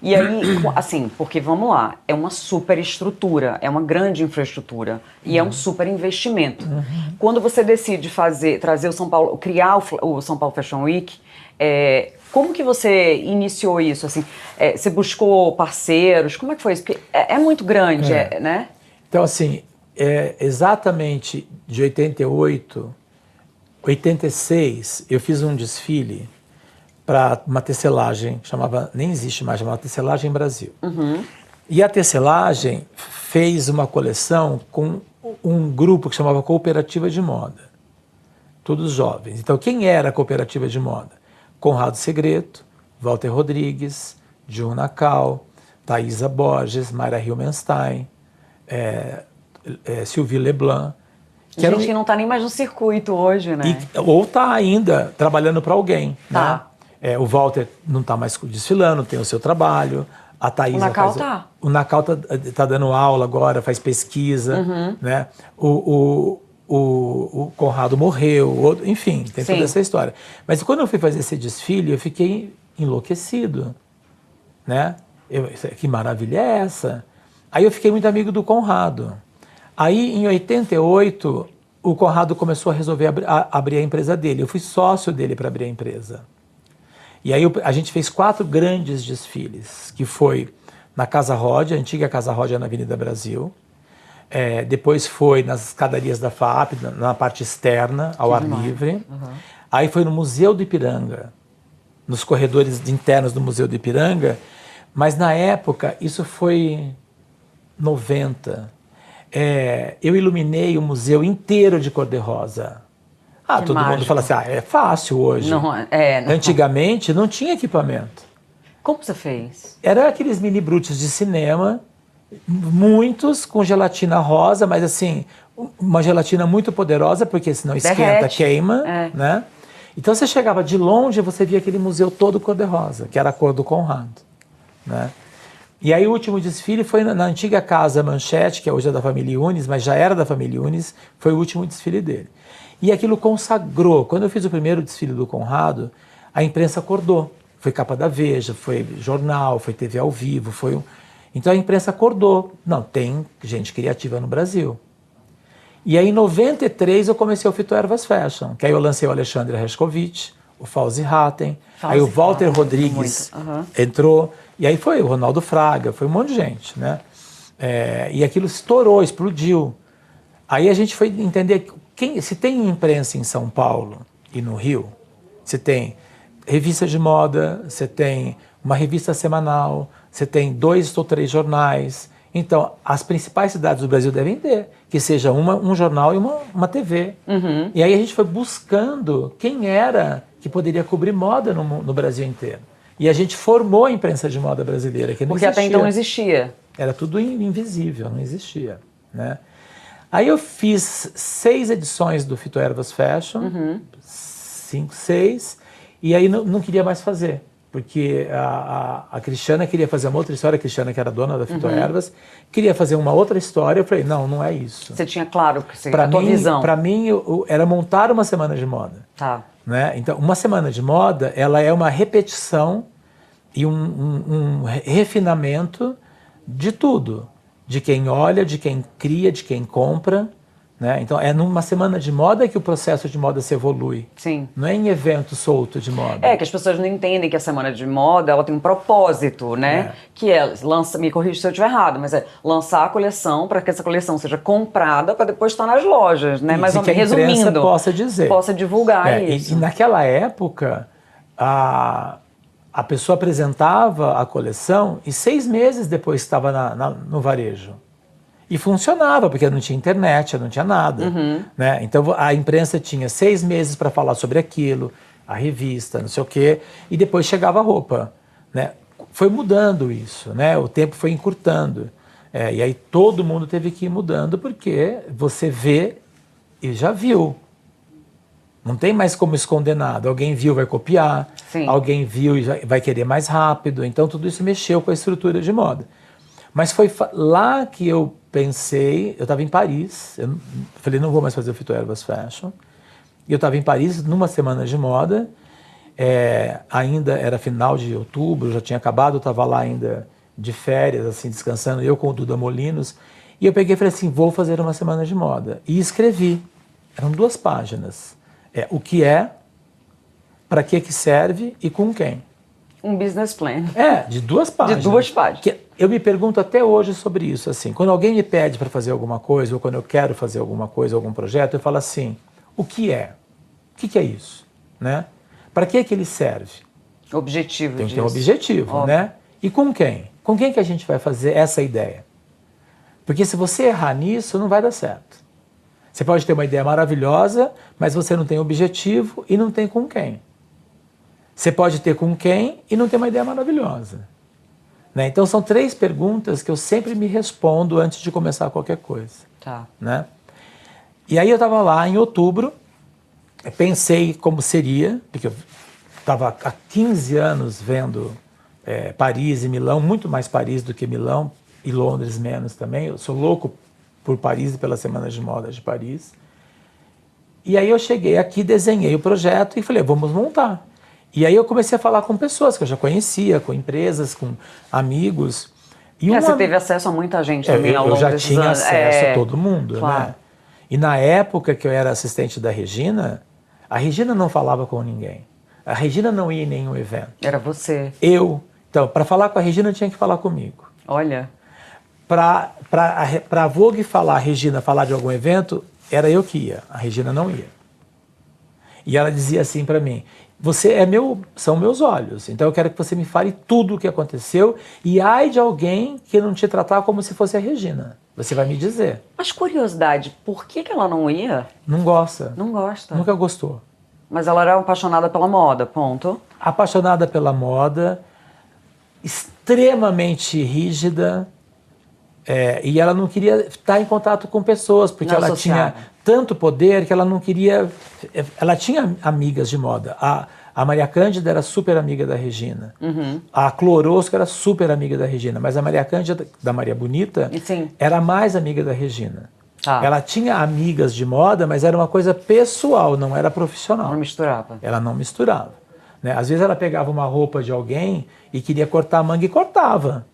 E aí, assim, porque vamos lá, é uma super estrutura, é uma grande infraestrutura e é um super investimento. Quando você decide trazer o São Paulo, criar o São Paulo Fashion Week, como que você iniciou isso? Assim, você buscou parceiros? Como é que foi isso? Porque é muito grande, né? Então, assim, exatamente de 88, 86, eu fiz um desfile para uma tecelagem, nem existe mais, chamava Tecelagem Brasil. E a tecelagem fez uma coleção com um grupo que chamava Cooperativa de Moda, todos jovens. Então, quem era a Cooperativa de Moda? Conrado Segreto, Walter Rodrigues, John Nacal, Thaisa Borges, Mayra Hilmenstein, Sylvie Leblanc. Gente que não tá nem mais no circuito hoje, né? Ou tá ainda trabalhando para alguém, Tá. né? O Walter não tá mais desfilando, tem o seu trabalho. A Thaísa O Nacal faz, tá. O Nacal tá dando aula agora, faz pesquisa, né? O Conrado morreu, enfim, tem Sim. toda essa história. Mas quando eu fui fazer esse desfile, eu fiquei enlouquecido, né? Que maravilha é essa? Aí eu fiquei muito amigo do Conrado. Aí, em 88, o Conrado começou a resolver abrir a empresa dele. Eu fui sócio dele para abrir a empresa. E aí a gente fez 4 grandes desfiles, que foi na Casa Rod, a antiga Casa Rod na Avenida Brasil. Depois foi nas escadarias da FAP, na parte externa, ao ar livre. Aí foi no Museu do Ipiranga, nos corredores internos do Museu do Ipiranga. Mas na época, isso foi 90. Eu iluminei o museu inteiro de cor-de-rosa. Todo mundo fala assim, é fácil hoje. Não. Antigamente não tinha equipamento. Como você fez? Era aqueles mini brutes de cinema, muitos com gelatina rosa, mas assim, uma gelatina muito poderosa, porque senão esquenta, Derrete. queima, né? Então você chegava de longe e você via aquele museu todo cor-de-rosa, que era a cor do Conrado, né? E aí o último desfile foi na antiga Casa Manchete, que hoje é da família Yunes, mas já era da família Yunes, foi o último desfile dele. E aquilo consagrou. Quando eu fiz o primeiro desfile do Conrado, a imprensa acordou. Foi capa da Veja, foi jornal, foi TV ao vivo, Então a imprensa acordou. Não, tem gente criativa no Brasil. E aí em 93 eu comecei o Fito Ervas Fashion, que aí eu lancei o Alexandre Rescovitch, o Fauzi Hatten, aí o Walter Rodrigues entrou, e aí foi o Ronaldo Fraga, foi um monte de gente, né? E aquilo estourou, explodiu. Aí a gente foi entender se tem imprensa em São Paulo e no Rio, você tem revista de moda, você tem uma revista semanal, você tem 2 ou 3 jornais. Então, as principais cidades do Brasil devem ter, que seja um jornal e uma TV. E aí a gente foi buscando quem era que poderia cobrir moda no Brasil inteiro. E a gente formou a imprensa de moda brasileira, que não Porque existia. até então não existia. Era tudo invisível, não existia, né? Aí eu fiz 6 edições do Fito Ervas Fashion, 5, 6, e aí não queria mais fazer. Porque a Cristiana queria fazer uma outra história, a Cristiana que era dona da Fito Ervas, queria fazer uma outra história. Eu falei, não é isso. Você tinha claro a tua visão. Para mim, era montar uma semana de moda. Tá. Né? Então, uma semana de moda, ela é uma repetição e um refinamento de tudo. De quem olha, de quem cria, de quem compra. Né? Então, é numa semana de moda que o processo de moda se evolui. Sim. Não é em evento solto de moda. Que as pessoas não entendem que a semana de moda ela tem um propósito, né? Que é me corrija se eu estiver errado, mas é lançar a coleção para que essa coleção seja comprada para depois estar nas lojas, né? Mas resumindo, possa dizer. Possa divulgar isso. E naquela época, a pessoa apresentava a coleção e 6 meses depois estava no varejo. E funcionava, porque não tinha internet, não tinha nada. Né? Então a imprensa tinha 6 meses para falar sobre aquilo, a revista, não sei o quê, e depois chegava a roupa. Né? Foi mudando isso, né? O tempo foi encurtando. E aí todo mundo teve que ir mudando, porque você vê e já viu. Não tem mais como esconder nada. Alguém viu, vai copiar. Sim. Alguém viu e vai querer mais rápido. Então tudo isso mexeu com a estrutura de moda. Mas foi lá que eu pensei, eu estava em Paris, eu falei, não vou mais fazer o Fito Ervas Fashion. E eu estava em Paris numa semana de moda, ainda era final de outubro, já tinha acabado, eu estava lá ainda de férias, assim, descansando, eu com o Duda Molinos. E eu peguei e falei assim, vou fazer uma semana de moda. E escrevi, eram 2 páginas. O que é, para que serve e com quem. Um business plan. De 2 páginas. De 2 páginas. Que eu me pergunto até hoje sobre isso, assim, quando alguém me pede para fazer alguma coisa, ou quando eu quero fazer alguma coisa, algum projeto, eu falo assim, o que é? O que é isso? Né? Para que ele serve? Objetivo Tem que disso. ter um objetivo, Óbvio. né? E com quem? Com quem que a gente vai fazer essa ideia? Porque se você errar nisso, não vai dar certo. Você pode ter uma ideia maravilhosa, mas você não tem objetivo e não tem com quem. Você pode ter com quem e não ter uma ideia maravilhosa. Né? Então são 3 perguntas que eu sempre me respondo antes de começar qualquer coisa. Tá. Né? E aí eu estava lá em outubro, pensei como seria, porque eu estava há 15 anos vendo Paris e Milão, muito mais Paris do que Milão, e Londres menos também. Eu sou louco por Paris e pela Semana de Moda de Paris. E aí eu cheguei aqui, desenhei o projeto e falei, vamos montar. E aí eu comecei a falar com pessoas que eu já conhecia, com empresas, com amigos. E Você teve acesso a muita gente também ao longo desses anos. Eu já tinha acesso a todo mundo, claro. né? E na época que eu era assistente da Regina, a Regina não falava com ninguém. A Regina não ia em nenhum evento. Era você. Eu. Então, para falar com a Regina, tinha que falar comigo. Olha. Para a Vogue falar, a Regina falar de algum evento, era eu que ia. A Regina não ia. E ela dizia assim para mim, são meus olhos, então eu quero que você me fale tudo o que aconteceu e ai de alguém que não te tratar como se fosse a Regina. Você vai me dizer. Mas curiosidade, por que ela não ia? Não gosta. Não gosta. Nunca gostou. Mas ela era apaixonada pela moda, ponto. Apaixonada pela moda, extremamente rígida, e ela não queria estar em contato com pessoas, porque ela tinha tanto poder que ela não queria... Ela tinha amigas de moda. A Maria Cândida era super amiga da Regina. Uhum. A Clorosco era super amiga da Regina. Mas a Maria Cândida, da Maria Bonita, era mais amiga da Regina. Ah. Ela tinha amigas de moda, mas era uma coisa pessoal, não era profissional. Não misturava. Ela não misturava. Né? Às vezes ela pegava uma roupa de alguém e queria cortar a manga e cortava.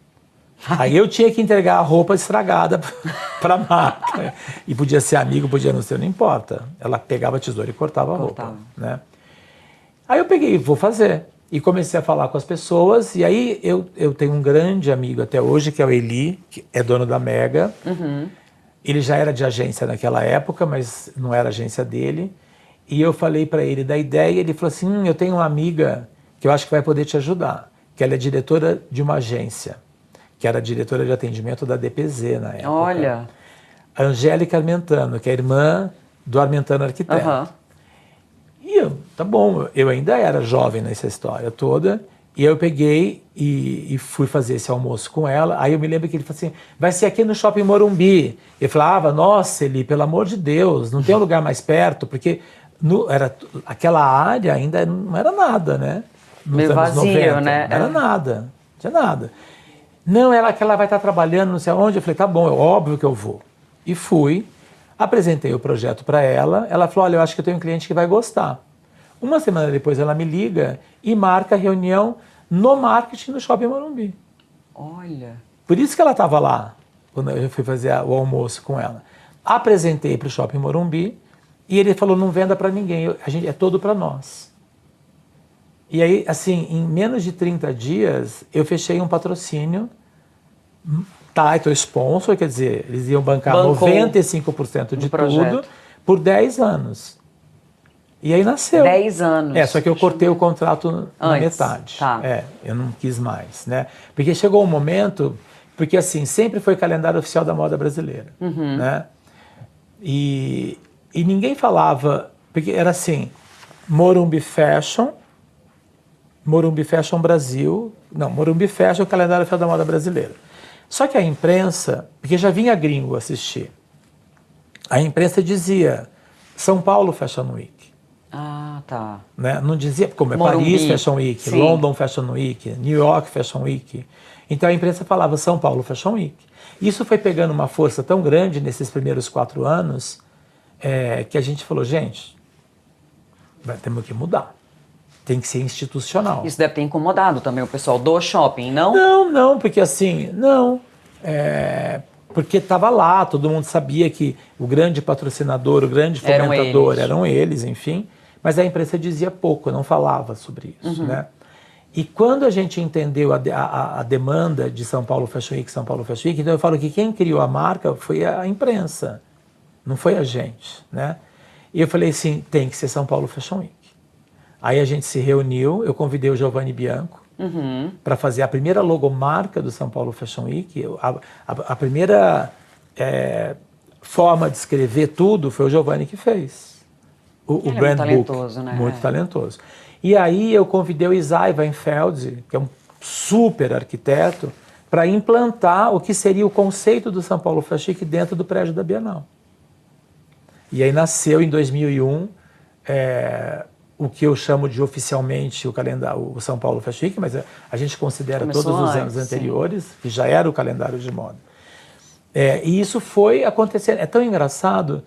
Aí eu tinha que entregar a roupa estragada para a marca. E podia ser amigo, podia não ser, não importa. Ela pegava a tesoura e cortava a roupa. Né? Aí eu peguei, vou fazer. E comecei a falar com as pessoas. E aí eu tenho um grande amigo até hoje, que é o Eli, que é dono da Mega. Uhum. Ele já era de agência naquela época, mas não era agência dele. E eu falei para ele da ideia. Ele falou assim, eu tenho uma amiga que eu acho que vai poder te ajudar. Que ela é diretora de uma agência. Que era diretora de atendimento da DPZ na época. Olha. A Angélica Armentano, que é a irmã do Armentano Arquiteto. Uhum. E eu, tá bom, eu ainda era jovem nessa história toda. E eu peguei e fui fazer esse almoço com ela. Aí eu me lembro que ele falou assim, vai ser aqui no Shopping Morumbi. Eu falava, nossa, Eli, pelo amor de Deus, não tem um lugar mais perto? Porque aquela área ainda não era nada, né? Meio vazio, né? Não era nada, não tinha nada. Não, que ela vai estar trabalhando não sei aonde. Eu falei, tá bom, é óbvio que eu vou. E fui, apresentei o projeto para ela. Ela falou, olha, eu acho que eu tenho um cliente que vai gostar. Uma semana depois ela me liga e marca a reunião no marketing do Shopping Morumbi. Olha. Por isso que ela estava lá, quando eu fui fazer o almoço com ela. Apresentei para o Shopping Morumbi e ele falou, não venda para ninguém, é todo para nós. E aí, assim, em menos de 30 dias, eu fechei um patrocínio, title sponsor, quer dizer, eles iam bancar 95% de tudo por 10 anos. E aí nasceu. 10 anos. Só que eu cortei o contrato na metade. Tá. Eu não quis mais, né? Porque chegou um momento, porque assim, sempre foi calendário oficial da moda brasileira, né? E ninguém falava, porque era assim, Morumbi Fashion Brasil, não, Morumbi Fashion é o calendário oficial da moda brasileira. Só que a imprensa, porque já vinha gringo assistir, a imprensa dizia São Paulo Fashion Week. Ah, tá. Né? Não dizia, como é Morumbi. Paris Fashion Week, Sim. London Fashion Week, New York Fashion Week. Então a imprensa falava São Paulo Fashion Week. Isso foi pegando uma força tão grande nesses primeiros 4 anos que a gente falou, gente, temos que mudar. Tem que ser institucional. Isso deve ter incomodado também o pessoal do shopping, não? Não, porque assim, porque estava lá, todo mundo sabia que o grande patrocinador, o grande fomentador eram eles, enfim. Mas a imprensa dizia pouco, não falava sobre isso, né? E quando a gente entendeu a demanda de São Paulo Fashion Week, então eu falo que quem criou a marca foi a imprensa, não foi a gente, né? E eu falei assim, tem que ser São Paulo Fashion Week. Aí a gente se reuniu, eu convidei o Giovanni Bianco para fazer a primeira logomarca do São Paulo Fashion Week. A primeira forma de escrever tudo foi o Giovanni que fez. O brand book. Muito talentoso, né? Muito talentoso. E aí eu convidei o Isai Weinfeld, que é um super arquiteto, para implantar o que seria o conceito do São Paulo Fashion Week dentro do prédio da Bienal. E aí nasceu em 2001 o que eu chamo de oficialmente o calendário, o São Paulo Fashion Week, mas a gente considera Começou todos os anos anteriores, que já era o calendário de moda. E isso foi acontecendo. É tão engraçado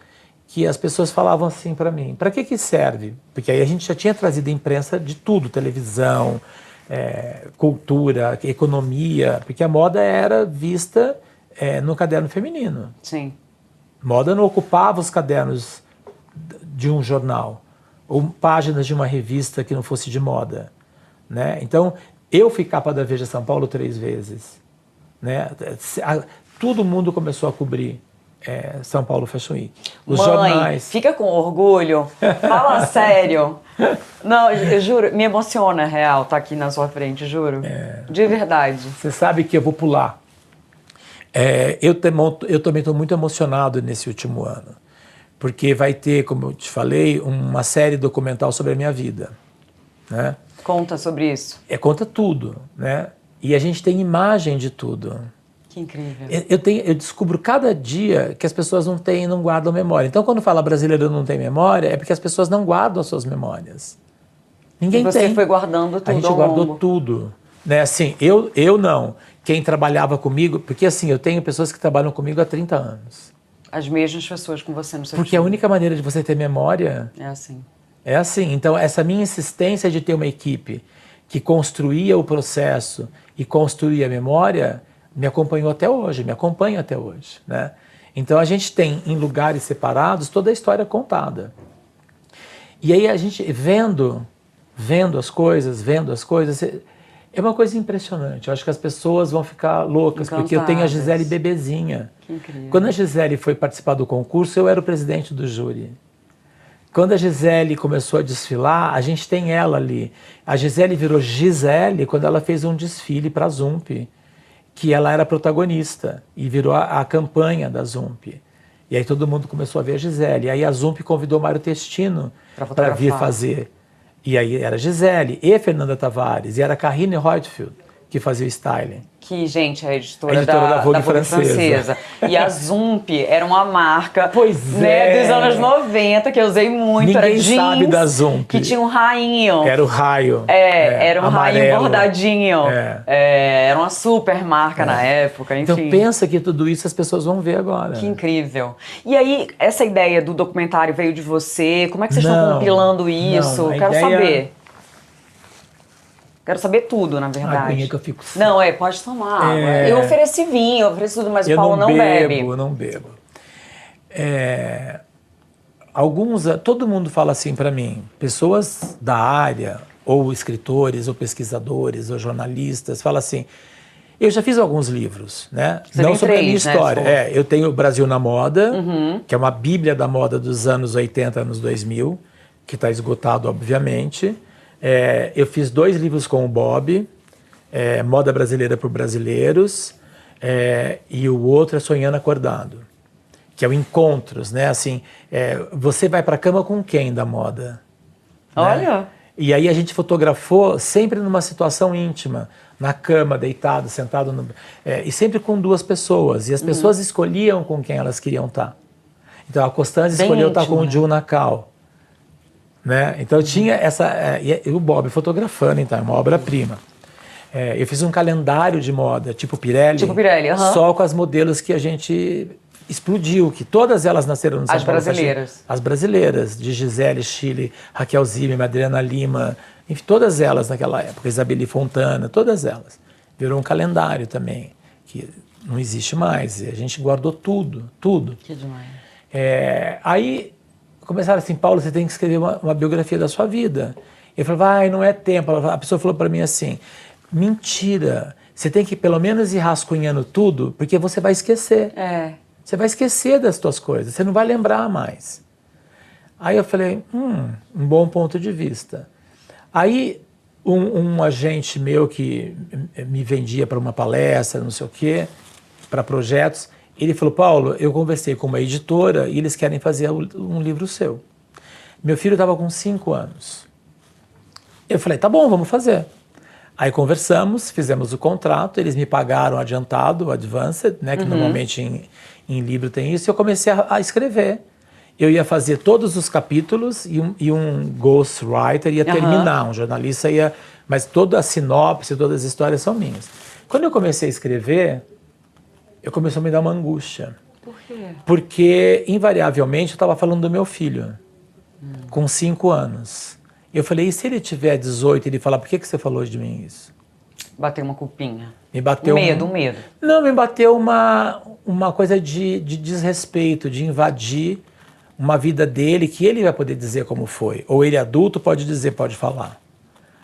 que as pessoas falavam assim para mim, para que serve? Porque aí a gente já tinha trazido imprensa de tudo, televisão, cultura, economia, porque a moda era vista no caderno feminino. Sim. Moda não ocupava os cadernos de um jornal, ou páginas de uma revista que não fosse de moda, né? Então, eu fui capa da Veja São Paulo 3 vezes, né? Todo mundo começou a cobrir São Paulo Fashion Week. Os Mãe, jornais... fica com orgulho, fala sério. Não, eu juro, me emociona, real, estar aqui na sua frente, juro. De verdade. Você sabe que eu vou pular. Eu também estou muito emocionado nesse último ano, porque vai ter, como eu te falei, uma série documental sobre a minha vida, né? Conta sobre isso. Conta tudo, né? E a gente tem imagem de tudo. Que incrível. Eu descubro cada dia que as pessoas não guardam memória. Então, quando fala brasileiro não tem memória, é porque as pessoas não guardam as suas memórias. Ninguém tem. Você foi guardando tudo. A gente guardou tudo, né? Assim, eu não. Quem trabalhava comigo, porque assim, eu tenho pessoas que trabalham comigo há 30 anos. As mesmas pessoas com você no seu Porque time. a única maneira de você ter memória é assim. É assim. Então, essa minha insistência de ter uma equipe que construía o processo e construía a memória me acompanhou até hoje, me acompanha até hoje, né? Então, a gente tem em lugares separados toda a história contada. E aí a gente vendo as coisas, é uma coisa impressionante. Eu acho que as pessoas vão ficar loucas, porque eu tenho a Gisele bebezinha. Que incrível. Quando a Gisele foi participar do concurso, eu era o presidente do júri. Quando a Gisele começou a desfilar, a gente tem ela ali. A Gisele virou Gisele quando ela fez um desfile para a Zump, que ela era protagonista e virou a campanha da Zump. E aí todo mundo começou a ver a Gisele. E aí a Zump convidou Mário Testino para vir fazer. E aí era Gisele e Fernanda Tavares, e era Carine Roitfeld que fazia o styling. Que, gente, é a editora da Vogue francesa. E a Zump era uma marca dos anos 90, que eu usei muito. Ninguém era jeans, sabe da Zump. Que tinha um rainho. Era o raio. Era um amarelo. rainho bordadinho. Era uma super marca na época, enfim. Então pensa que tudo isso as pessoas vão ver agora. Que incrível. E aí, essa ideia do documentário veio de você? Como é que vocês estão compilando isso? Quero saber. Quero saber tudo, na verdade. Aguinha que eu fico... Não, pode tomar água. Eu ofereci vinho, eu ofereci tudo, mas o Paulo não bebe. Eu não bebo. Todo mundo fala assim para mim, pessoas da área, ou escritores, ou pesquisadores, ou jornalistas, falam assim, eu já fiz alguns livros, né? Você não sobre 3, a minha história. Né? Eu tenho o Brasil na Moda, que é uma bíblia da moda dos anos 80, anos 2000, que está esgotado, obviamente. Eu fiz 2 livros com o Bob, Moda Brasileira por Brasileiros, e o outro é Sonhando Acordado, que é o Encontros, né? Assim, você vai para a cama com quem da moda? Olha! Né? E aí a gente fotografou sempre numa situação íntima, na cama, deitado, sentado, e sempre com 2 pessoas, e as pessoas escolhiam com quem elas queriam estar. Então a Constância escolheu estar com o Jun Nakal. Né? Então tinha e o Bob fotografando, então é uma obra-prima. Eu fiz um calendário de moda, tipo Pirelli, só com as modelos que a gente explodiu, que todas elas nasceram no São Paulo. As brasileiras, de Gisele, Chile, Raquel Zimmer, Adriana Lima, enfim, todas elas naquela época, Isabeli Fontana, todas elas. Virou um calendário também, que não existe mais, e a gente guardou tudo. Que demais. Aí começaram assim, Paulo, você tem que escrever uma biografia da sua vida. Eu falei, não é tempo. A pessoa falou para mim assim, mentira, você tem que pelo menos ir rascunhando tudo, porque você vai esquecer. Você vai esquecer das suas coisas, você não vai lembrar mais. Aí eu falei, um bom ponto de vista. Aí um agente meu que me vendia para uma palestra, não sei o quê, para projetos, ele falou, Paulo, eu conversei com uma editora e eles querem fazer um livro seu. Meu filho estava com 5 anos. Eu falei, tá bom, vamos fazer. Aí conversamos, fizemos o contrato, eles me pagaram adiantado, o advanced, né, que normalmente em livro tem isso, e eu comecei a escrever. eu ia fazer todos os capítulos e um ghostwriter ia terminar, um jornalista ia... Mas toda a sinopse, todas as histórias são minhas. Quando eu comecei a escrever, eu comecei a me dar uma angústia. Por quê? Porque, invariavelmente, eu estava falando do meu filho, com 5 anos. Eu falei, e se ele tiver 18 e ele falar, por que você falou de mim isso? Bateu uma culpinha. Me bateu Um medo. Não, me bateu uma coisa de desrespeito, de invadir uma vida dele que ele vai poder dizer como foi. Ou ele adulto pode dizer, pode falar.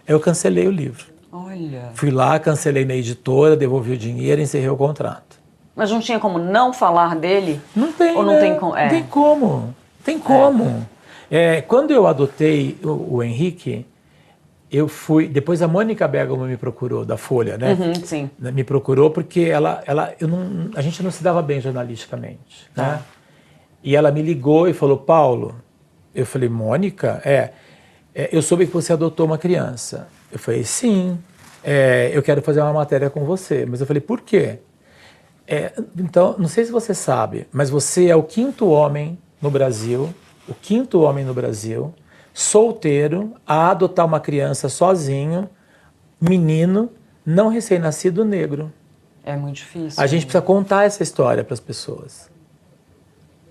Eu cancelei o livro. Olha. Fui lá, cancelei na editora, devolvi o dinheiro e encerrei o contrato. Mas não tinha como não falar dele? Não tem, Ou não tem como? Não tem como. Tem como. Quando eu adotei o Henrique, eu fui... Depois a Mônica Bergamo me procurou, da Folha, né? Sim. Me procurou porque a gente não se dava bem jornalisticamente, né? E ela me ligou e falou, Paulo... Eu falei, Mônica? Eu soube que você adotou uma criança. Eu falei, sim. Eu quero fazer uma matéria com você. Mas eu falei, por quê? Então, não sei se você sabe, mas você é o 5º homem no Brasil, solteiro, a adotar uma criança sozinho, menino, não recém-nascido, negro. É muito difícil. A gente precisa contar essa história para as pessoas.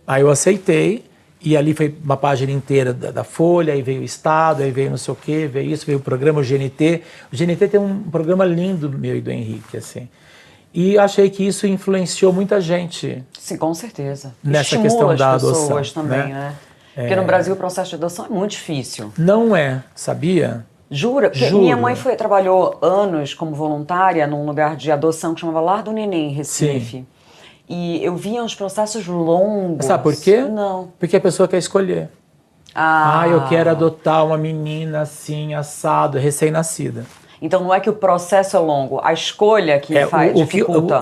Aí eu aceitei, e ali foi uma página inteira da Folha, aí veio o Estado, aí veio não sei o quê, veio isso, veio o programa, o GNT. O GNT tem um programa lindo meu e do Henrique, assim. E achei que isso influenciou muita gente. Sim, com certeza. Nessa Estimula questão da as pessoas adoção, também, né? Porque no Brasil o processo de adoção é muito difícil. Não é, sabia? Jura? Porque Juro. minha mãe trabalhou anos como voluntária num lugar de adoção que chamava Lar do Neném, em Recife. Sim. E eu via uns processos longos. Sabe por quê? Não. Porque a pessoa quer escolher. Eu quero adotar uma menina assim, assado, recém-nascida. Então não é que o processo é longo, a escolha que dificulta.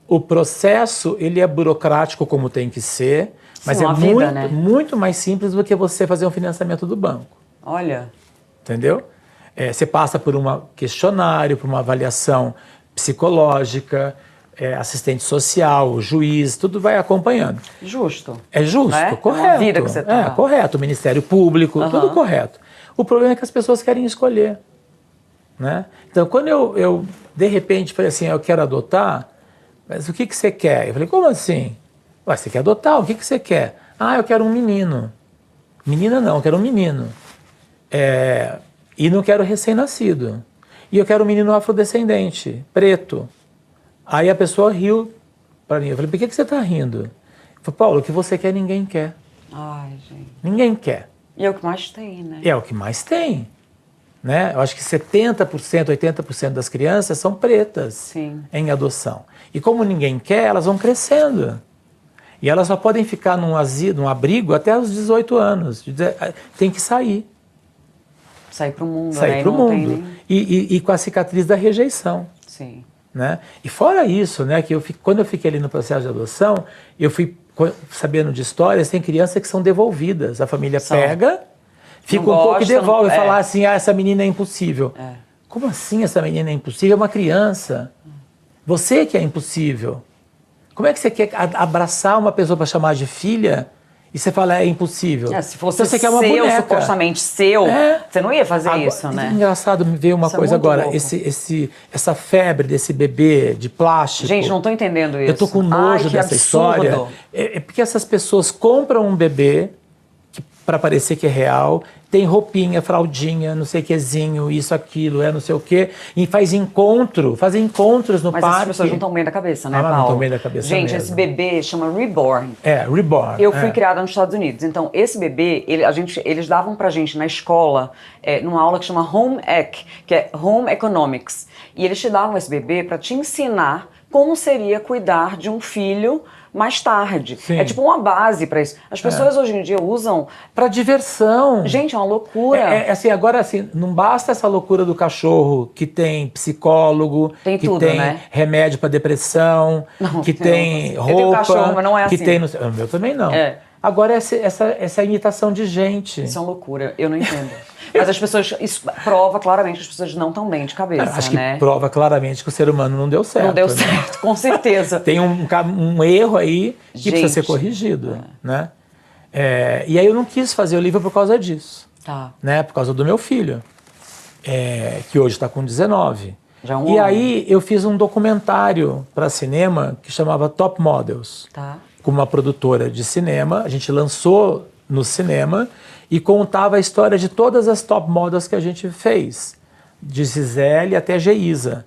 O processo, ele é burocrático como tem que ser, mas Sim, muito mais simples do que você fazer um financiamento do banco. Olha. Entendeu? Você passa por um questionário, por uma avaliação psicológica, assistente social, juiz, tudo vai acompanhando. Justo. É justo, né? correto. É uma vida que você tá. Correto, o Ministério Público, tudo correto. O problema é que as pessoas querem escolher. Né? Então, quando eu de repente falei assim, eu quero adotar, mas o que você quer? Eu falei, como assim? Você quer adotar, o que você quer? Eu quero um menino. Menina não, eu quero um menino. E não quero recém-nascido. E eu quero um menino afrodescendente, preto. Aí a pessoa riu para mim. Eu falei, por que você está rindo? Eu falei, Paulo, o que você quer, ninguém quer. Ai, gente. Ninguém quer. E é o que mais tem, né? É o que mais tem. Né? Eu acho que 70%, 80% das crianças são pretas. Sim. Em adoção. E como ninguém quer, elas vão crescendo. E elas só podem ficar num abrigo até os 18 anos. Tem que sair. Sair para o mundo. Sair para o mundo. E com a cicatriz da rejeição. Sim. Né? E fora isso, né, que quando eu fiquei ali no processo de adoção, eu fui sabendo de histórias, tem crianças que são devolvidas. A família pega... Fica um pouco e devolve, falar assim, essa menina é impossível. Como assim essa menina é impossível? É uma criança. Você que é impossível. Como é que você quer abraçar uma pessoa para chamar de filha e você fala, é impossível? Se fosse então, você quer uma boneca. Supostamente seu, você não ia fazer isso, né? Engraçado, me veio uma coisa agora, essa febre desse bebê de plástico. Gente, não estou entendendo isso. Eu tô com nojo dessa história. É porque essas pessoas compram um bebê para parecer que é real, tem roupinha, fraldinha, não sei o quezinho, isso, aquilo, não sei o quê, e fazem encontros no parque. Mas as pessoas não estão bem da cabeça, né, Paulo? Não estão bem da cabeça Gente, mesmo. Esse bebê chama Reborn. Reborn. Eu fui criada nos Estados Unidos, então esse bebê, eles davam pra gente na escola, numa aula que chama Home Ec, que é Home Economics, e eles te davam esse bebê para te ensinar como seria cuidar de um filho mais tarde. Sim. É tipo uma base para isso. As pessoas hoje em dia usam... Para diversão. Gente, é uma loucura. Agora, não basta essa loucura do cachorro que tem psicólogo, tem que tudo, tem né? remédio para depressão, que tem roupa... Eu tenho cachorro, mas não é assim. O meu também não. Agora, essa imitação de gente. Isso é uma loucura, eu não entendo. Mas as pessoas, isso prova claramente que as pessoas não estão bem de cabeça, acho que prova claramente que o ser humano não deu certo. Não deu certo, com certeza. Tem um erro aí que precisa ser corrigido, né? E aí eu não quis fazer o livro por causa disso, Tá. né? Por causa do meu filho, que hoje está com 19. Já é um E homem. aí eu fiz um documentário para cinema que chamava Top Models, Tá. com uma produtora de cinema. A gente lançou no cinema e contava a história de todas as top models que a gente fez, de Gisele até Geisa.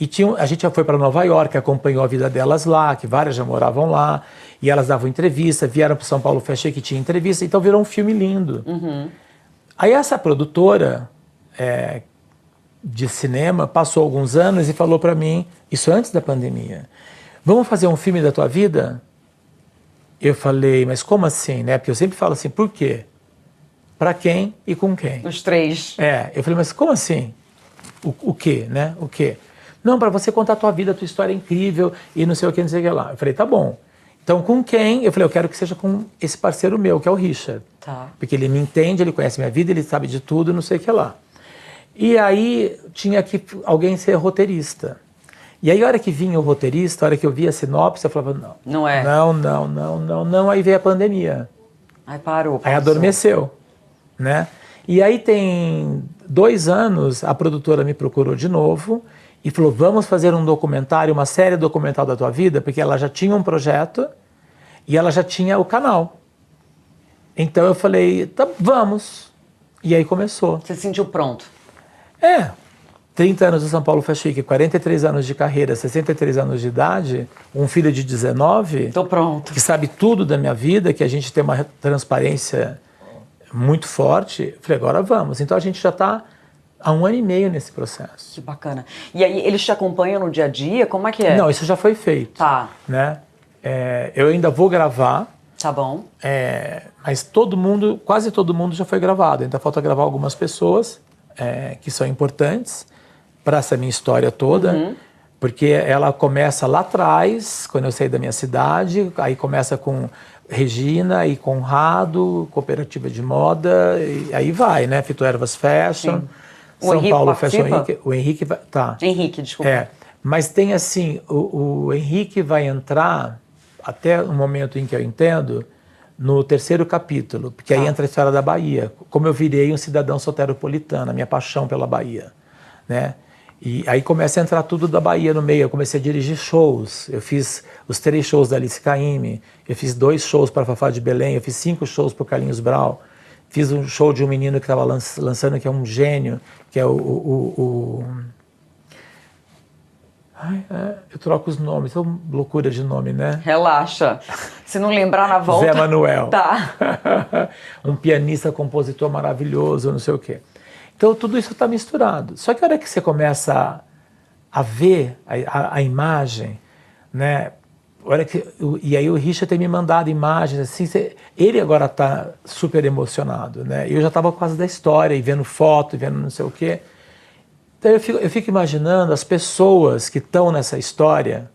E a gente já foi para Nova York, acompanhou a vida delas lá, que várias já moravam lá, e elas davam entrevista, vieram para São Paulo Fashion que tinha entrevista, então virou um filme lindo. Aí essa produtora de cinema passou alguns anos e falou para mim, isso antes da pandemia, vamos fazer um filme da tua vida? Eu falei, mas como assim, né? Porque eu sempre falo assim, por quê? Para quem e com quem? Os 3. Eu falei, mas como assim? O quê, né? O quê? Não, para você contar a tua vida, a tua história é incrível e não sei o que, não sei o que lá. Eu falei, tá bom. Então, com quem? Eu falei, eu quero que seja com esse parceiro meu, que é o Richard. Tá. Porque ele me entende, ele conhece minha vida, ele sabe de tudo, não sei o que lá. E aí, tinha que alguém ser roteirista. E aí, a hora que vinha o roteirista, a hora que eu via a sinopse, eu falava, não. Não é? Não. Aí veio a pandemia. Aí parou. Aí adormeceu, né? E aí tem 2 anos, a produtora me procurou de novo e falou, vamos fazer um documentário, uma série documental da tua vida, porque ela já tinha um projeto e ela já tinha o canal. Então eu falei, tá, vamos. E aí começou. Você se sentiu pronto? 30 anos do São Paulo Fashion Week, 43 anos de carreira, 63 anos de idade, um filho de 19, Tô pronto. que sabe tudo da minha vida, que a gente tem uma transparência muito forte. Falei, agora vamos. Então a gente já está há 1 ano e meio nesse processo. Que bacana. E aí, eles te acompanham no dia a dia? Como é que é? Não, isso já foi feito. Tá. Né? Eu ainda vou gravar, Tá bom. mas quase todo mundo já foi gravado. Ainda falta gravar algumas pessoas que são importantes para essa minha história toda, porque ela começa lá atrás, quando eu saí da minha cidade, aí começa com Regina e Conrado, Cooperativa de Moda, e aí vai, né? Fito Ervas Fashion, São Paulo Fashion Week. O Henrique vai... Tá. Henrique, desculpa. Mas tem assim, o Henrique vai entrar, até o momento em que eu entendo, no 3º capítulo, porque aí entra a história da Bahia, como eu virei um cidadão soteropolitano, a minha paixão pela Bahia, né? E aí começa a entrar tudo da Bahia no meio. Eu comecei a dirigir shows. Eu fiz os 3 shows da Alice Caymmi, eu fiz 2 shows para a Fafá de Belém, eu fiz 5 shows para o Carlinhos Brau, fiz um show de um menino que estava lançando, que é um gênio, que é eu troco os nomes, é uma loucura de nome, né? Relaxa. Se não lembrar na volta... Zé Manuel. Tá. Um pianista, compositor maravilhoso, não sei o quê. Então, tudo isso está misturado. Só que a hora que você começa a ver a imagem, né? E aí o Richard tem me mandado imagens, assim, ele agora está super emocionado, né? Eu já estava quase da história, e vendo foto, e vendo não sei o quê. Então eu fico imaginando as pessoas que estão nessa história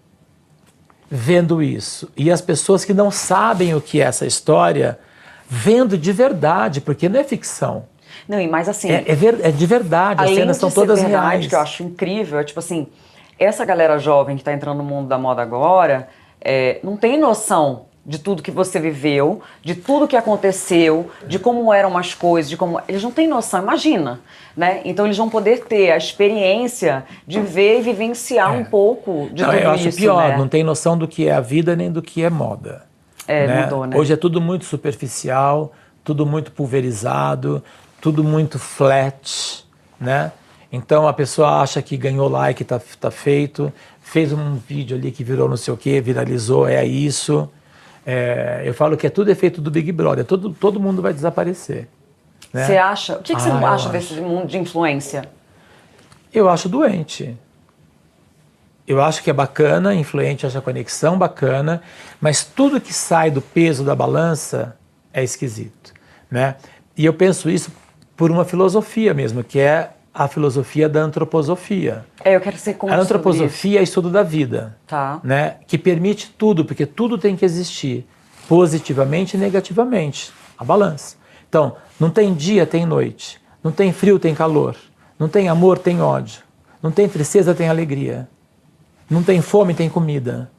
vendo isso. E as pessoas que não sabem o que é essa história vendo de verdade, porque não é ficção. Não, e mais assim... É de verdade, as cenas são todas reais. Que eu acho incrível, tipo assim, essa galera jovem que está entrando no mundo da moda agora, não tem noção de tudo que você viveu, de tudo que aconteceu, de como eram as coisas, de como... Eles não têm noção, imagina, né? Então eles vão poder ter a experiência de ver e vivenciar um pouco de tudo isso, eu acho pior, né? não tem noção do que é a vida nem do que é moda. Né? Mudou, né? Hoje é tudo muito superficial, tudo muito pulverizado, tudo muito flat, né? Então a pessoa acha que ganhou like, tá feito, fez um vídeo ali que virou não sei o quê, viralizou, é isso. Eu falo que é tudo efeito do Big Brother, todo mundo vai desaparecer. Né? Você acha? O que você acha desse mundo de influência? Eu acho doente. Eu acho que é bacana, influente, acho a conexão bacana, mas tudo que sai do peso da balança é esquisito, né? E eu penso isso por uma filosofia mesmo, que é a filosofia da antroposofia. Eu quero ser como a antroposofia é estudo da vida, tá? Né? Que permite tudo, porque tudo tem que existir, positivamente e negativamente, a balança. Então, não tem dia, tem noite, não tem frio, tem calor, não tem amor, tem ódio, não tem tristeza, tem alegria, não tem fome, tem comida.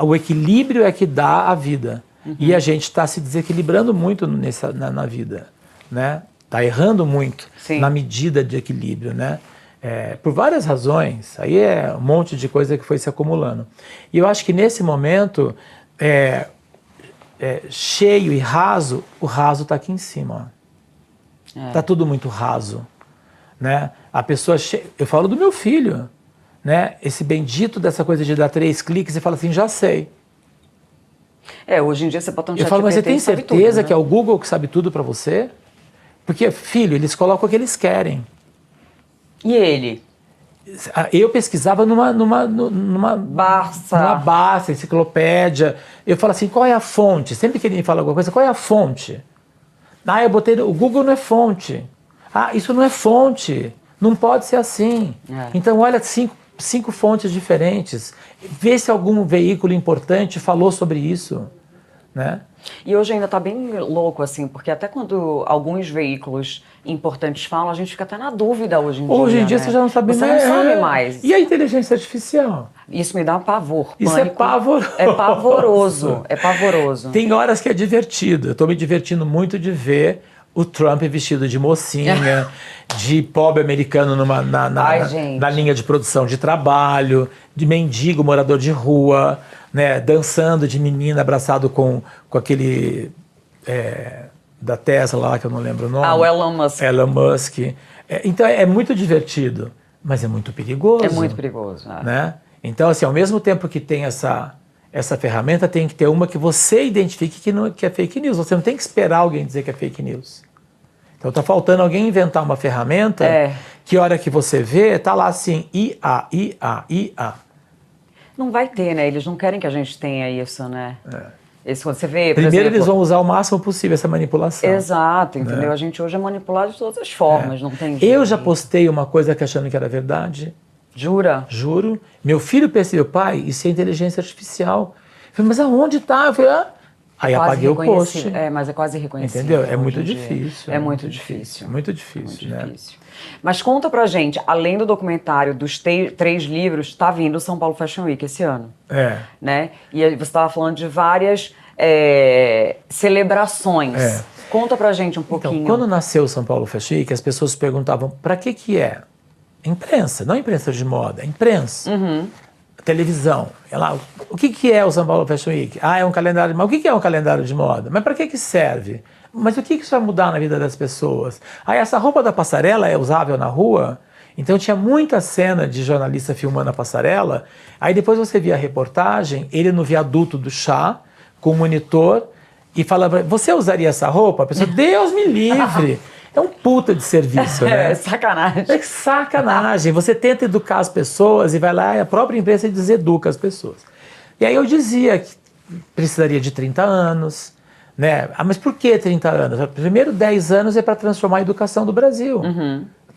O equilíbrio é que dá a vida. E a gente está se desequilibrando muito na vida, né? Está errando muito na medida de equilíbrio, né? Por várias razões, aí é um monte de coisa que foi se acumulando. E eu acho que nesse momento, cheio e raso, o raso está aqui em cima. Está tudo muito raso, né? A pessoa, eu falo do meu filho, né? Esse bendito dessa coisa de dar 3 cliques e fala assim, já sei. Hoje em dia você bota um Eu falo, mas você tem certeza que é o Google que sabe tudo para você? Porque, filho, eles colocam o que eles querem. E ele? Eu pesquisava numa Barça, enciclopédia. Eu falo assim, qual é a fonte? Sempre que ele me fala alguma coisa, qual é a fonte? Eu botei, o Google não é fonte. Isso não é fonte. Não pode ser assim. Então, olha, 5 fontes diferentes. Vê se algum veículo importante falou sobre isso, né? E hoje ainda está bem louco, assim, porque até quando alguns veículos importantes falam, a gente fica até na dúvida hoje em dia. Hoje em dia, né? você já não sabe mais. Você não sabe mais. E a inteligência artificial? Isso me dá pavor. Isso é pavoroso. É pavoroso. É pavoroso. Tem horas que é divertido. Eu estou me divertindo muito de ver o Trump vestido de mocinha, de pobre americano na linha de produção de trabalho, de mendigo morador de rua, né, dançando de menina abraçado com aquele da Tesla lá, que eu não lembro o nome. O Elon Musk. Elon Musk. Então é muito divertido, mas é muito perigoso. É muito perigoso. Né? Então, assim, ao mesmo tempo que tem essa ferramenta, tem que ter uma que você identifique que é fake news. Você não tem que esperar alguém dizer que é fake news. Então está faltando alguém inventar uma ferramenta que a hora que você vê, está lá assim, IA. Não vai ter, né? Eles não querem que a gente tenha isso, né? Esse, quando você vê, Primeiro eles vão usar o máximo possível essa manipulação. Exato, entendeu? A gente hoje é manipulado de todas as formas, não tem jeito. Eu já postei uma coisa que achando que era verdade. Jura? Juro. Meu filho percebeu, pai, isso é inteligência artificial. Eu falei, mas aonde está? Eu falei, Aí apaguei o post. Mas é quase reconhecido. Entendeu? É muito difícil. É muito difícil. Muito difícil, né? Difícil. Mas conta pra gente, além do documentário dos 3 livros, tá vindo o São Paulo Fashion Week esse ano. Né? E aí você estava falando de várias celebrações. Conta pra gente um pouquinho. Então, quando nasceu o São Paulo Fashion Week, as pessoas perguntavam, pra que é? Imprensa, não imprensa de moda, é imprensa. Televisão. O que é o São Paulo Fashion Week? É um calendário de moda. O que é um calendário de moda? Mas para que serve? Mas o que isso vai mudar na vida das pessoas? Essa roupa da passarela é usável na rua? Então tinha muita cena de jornalista filmando a passarela. Aí depois você via a reportagem, ele no viaduto do chá, com o monitor, e falava, você usaria essa roupa? A pessoa, Deus me livre! É um puta de serviço, né? É sacanagem. É sacanagem. Você tenta educar as pessoas e vai lá e a própria imprensa deseduca as pessoas. E aí eu dizia que precisaria de 30 anos, né? Mas por que 30 anos? Primeiro 10 anos é para transformar a educação do Brasil.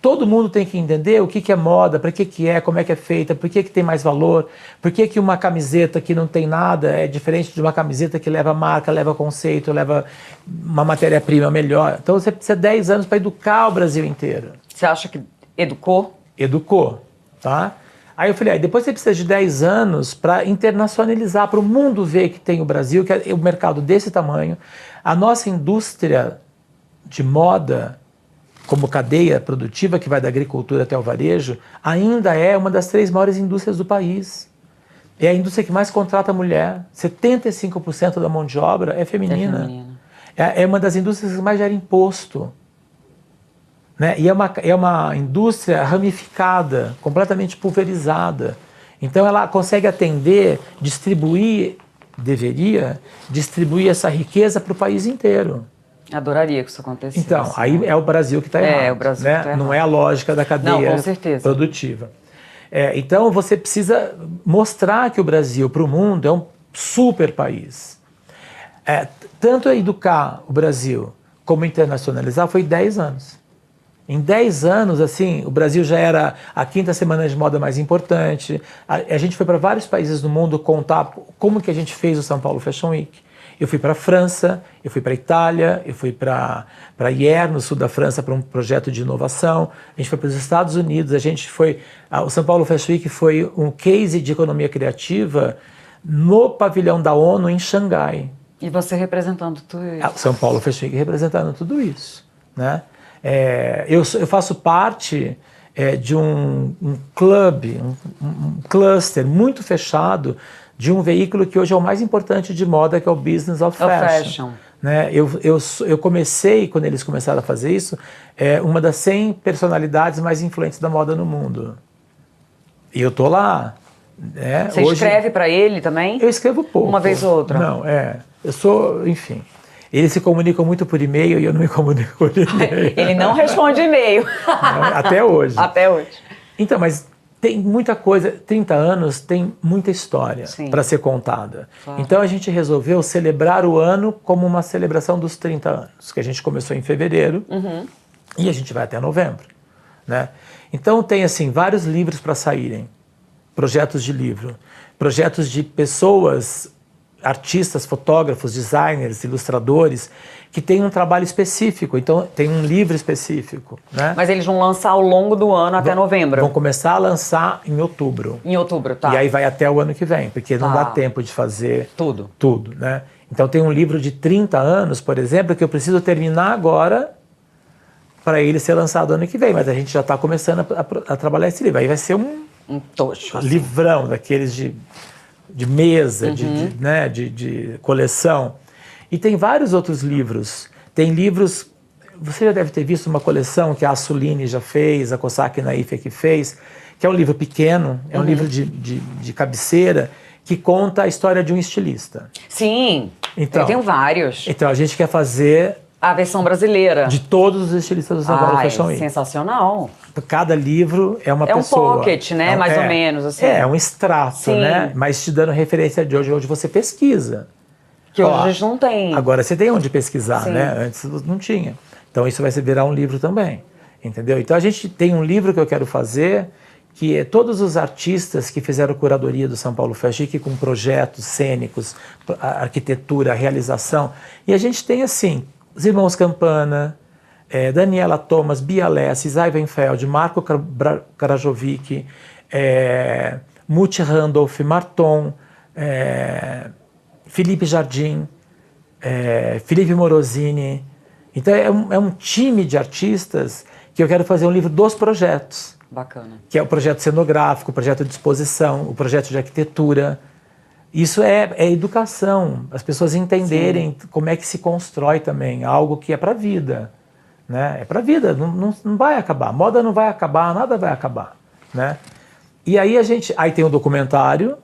Todo mundo tem que entender o que é moda, para que é, como é que é feita, por que tem mais valor, por que uma camiseta que não tem nada é diferente de uma camiseta que leva marca, leva conceito, leva uma matéria-prima melhor. Então você precisa de 10 anos para educar o Brasil inteiro. Você acha que educou? Educou, tá? Aí eu falei, depois você precisa de 10 anos para internacionalizar, para o mundo ver que tem o Brasil, que é o mercado desse tamanho. A nossa indústria de moda, como cadeia produtiva que vai da agricultura até o varejo, ainda é uma das 3 maiores indústrias do país. É a indústria que mais contrata mulher. 75% da mão de obra é feminina. É uma das indústrias que mais gera imposto. Né? E é uma indústria ramificada, completamente pulverizada. Então ela consegue deveria distribuir essa riqueza para o país inteiro. Adoraria que isso acontecesse. Então, aí é o Brasil que está errado. É o Brasil né? que está errado. Não é a lógica da cadeia com certeza. produtiva. Então, você precisa mostrar que o Brasil, para o mundo, é um super país. Tanto educar o Brasil como internacionalizar foi 10 anos. Em 10 anos, assim, o Brasil já era a 5ª semana de moda mais importante. A gente foi para vários países do mundo contar como que a gente fez o São Paulo Fashion Week. Eu fui para a França, eu fui para a Itália, eu fui para Hyères, no sul da França, para um projeto de inovação. A gente foi para os Estados Unidos, o São Paulo Fashion Week foi um case de economia criativa no pavilhão da ONU em Xangai. E você representando tudo isso. São Paulo Fashion Week representando tudo isso, né? Eu faço parte de um clube, um cluster muito fechado de um veículo que hoje é o mais importante de moda, que é o Business of Fashion. Né? Eu comecei, quando eles começaram a fazer isso, uma das 100 personalidades mais influentes da moda no mundo. E eu tô lá. Né? Você escreve para ele também? Eu escrevo pouco. Uma vez ou outra? Não, eu sou, enfim. Eles se comunicam muito por e-mail e eu não me comunico por e-mail. Ele não responde e-mail. Até hoje. Até hoje. Então, mas tem muita coisa. 30 anos tem muita história para ser contada. Claro. Então a gente resolveu celebrar o ano como uma celebração dos 30 anos, que a gente começou em fevereiro e a gente vai até novembro. Né? Então tem assim vários livros para saírem. Projetos de livro. Projetos de pessoas, artistas, fotógrafos, designers, ilustradores, que têm um trabalho específico. Então, tem um livro específico. Né? Mas eles vão lançar ao longo do ano até novembro? Vão começar a lançar em outubro. Em outubro, tá. E aí vai até o ano que vem, porque não dá tempo de fazer tudo, né? Então, tem um livro de 30 anos, por exemplo, que eu preciso terminar agora para ele ser lançado ano que vem. Mas a gente já está começando a trabalhar esse livro. Aí vai ser um tocho, assim. Livrão, daqueles de mesa, de coleção. E tem vários outros livros. Tem livros, você já deve ter visto uma coleção que a Assuline já fez, a Kosaki Naif que fez, que é um livro pequeno, é um livro de cabeceira, que conta a história de um estilista. Sim, então, eu tenho vários. Então a gente quer fazer a versão brasileira. De todos os estilistas do São Paulo Fashion Week. Sensacional. Cada livro é uma pessoa. É um pocket, né? Mais ou menos, assim. É um extrato, né? Mas te dando referência de onde você pesquisa. Que hoje a gente não tem. Agora você tem onde pesquisar, né? Antes não tinha. Então isso vai virar um livro também, entendeu? Então a gente tem um livro que eu quero fazer, que é todos os artistas que fizeram curadoria do São Paulo Fashion Week com projetos cênicos, arquitetura, realização. E a gente tem, assim, os irmãos Campana, Daniela Thomas, Bia Lesses, Ivanfeld, Marco Karajovic, Muti Randolph, Marton, Felipe Jardim, Felipe Morosini. Então é um time de artistas que eu quero fazer um livro dos projetos. Bacana. Que é o projeto cenográfico, o projeto de exposição, o projeto de arquitetura. Isso é educação, as pessoas entenderem como é que se constrói também algo que é para a vida. Né? É para a vida, não vai acabar. Moda não vai acabar, nada vai acabar. Né? E aí aí tem um documentário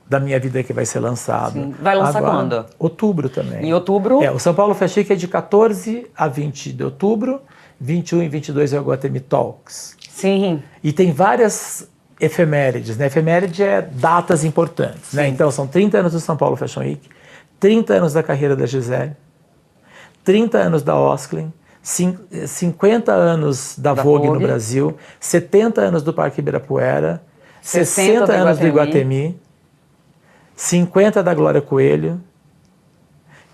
da minha vida que vai ser lançado. Sim. Vai lançar agora, quando? Outubro também. Em outubro? O São Paulo Fashion Week é de 14 a 20 de outubro, 21 e 22 é o Guatemi Talks. Sim. E tem várias efemérides, né? Efeméride é datas importantes, né? Então são 30 anos do São Paulo Fashion Week, 30 anos da carreira da Gisele, 30 anos da Osklin, 50 anos da Vogue no Brasil, 70 anos do Parque Ibirapuera, 60 anos do Iguatemi, 50 da Glória Coelho,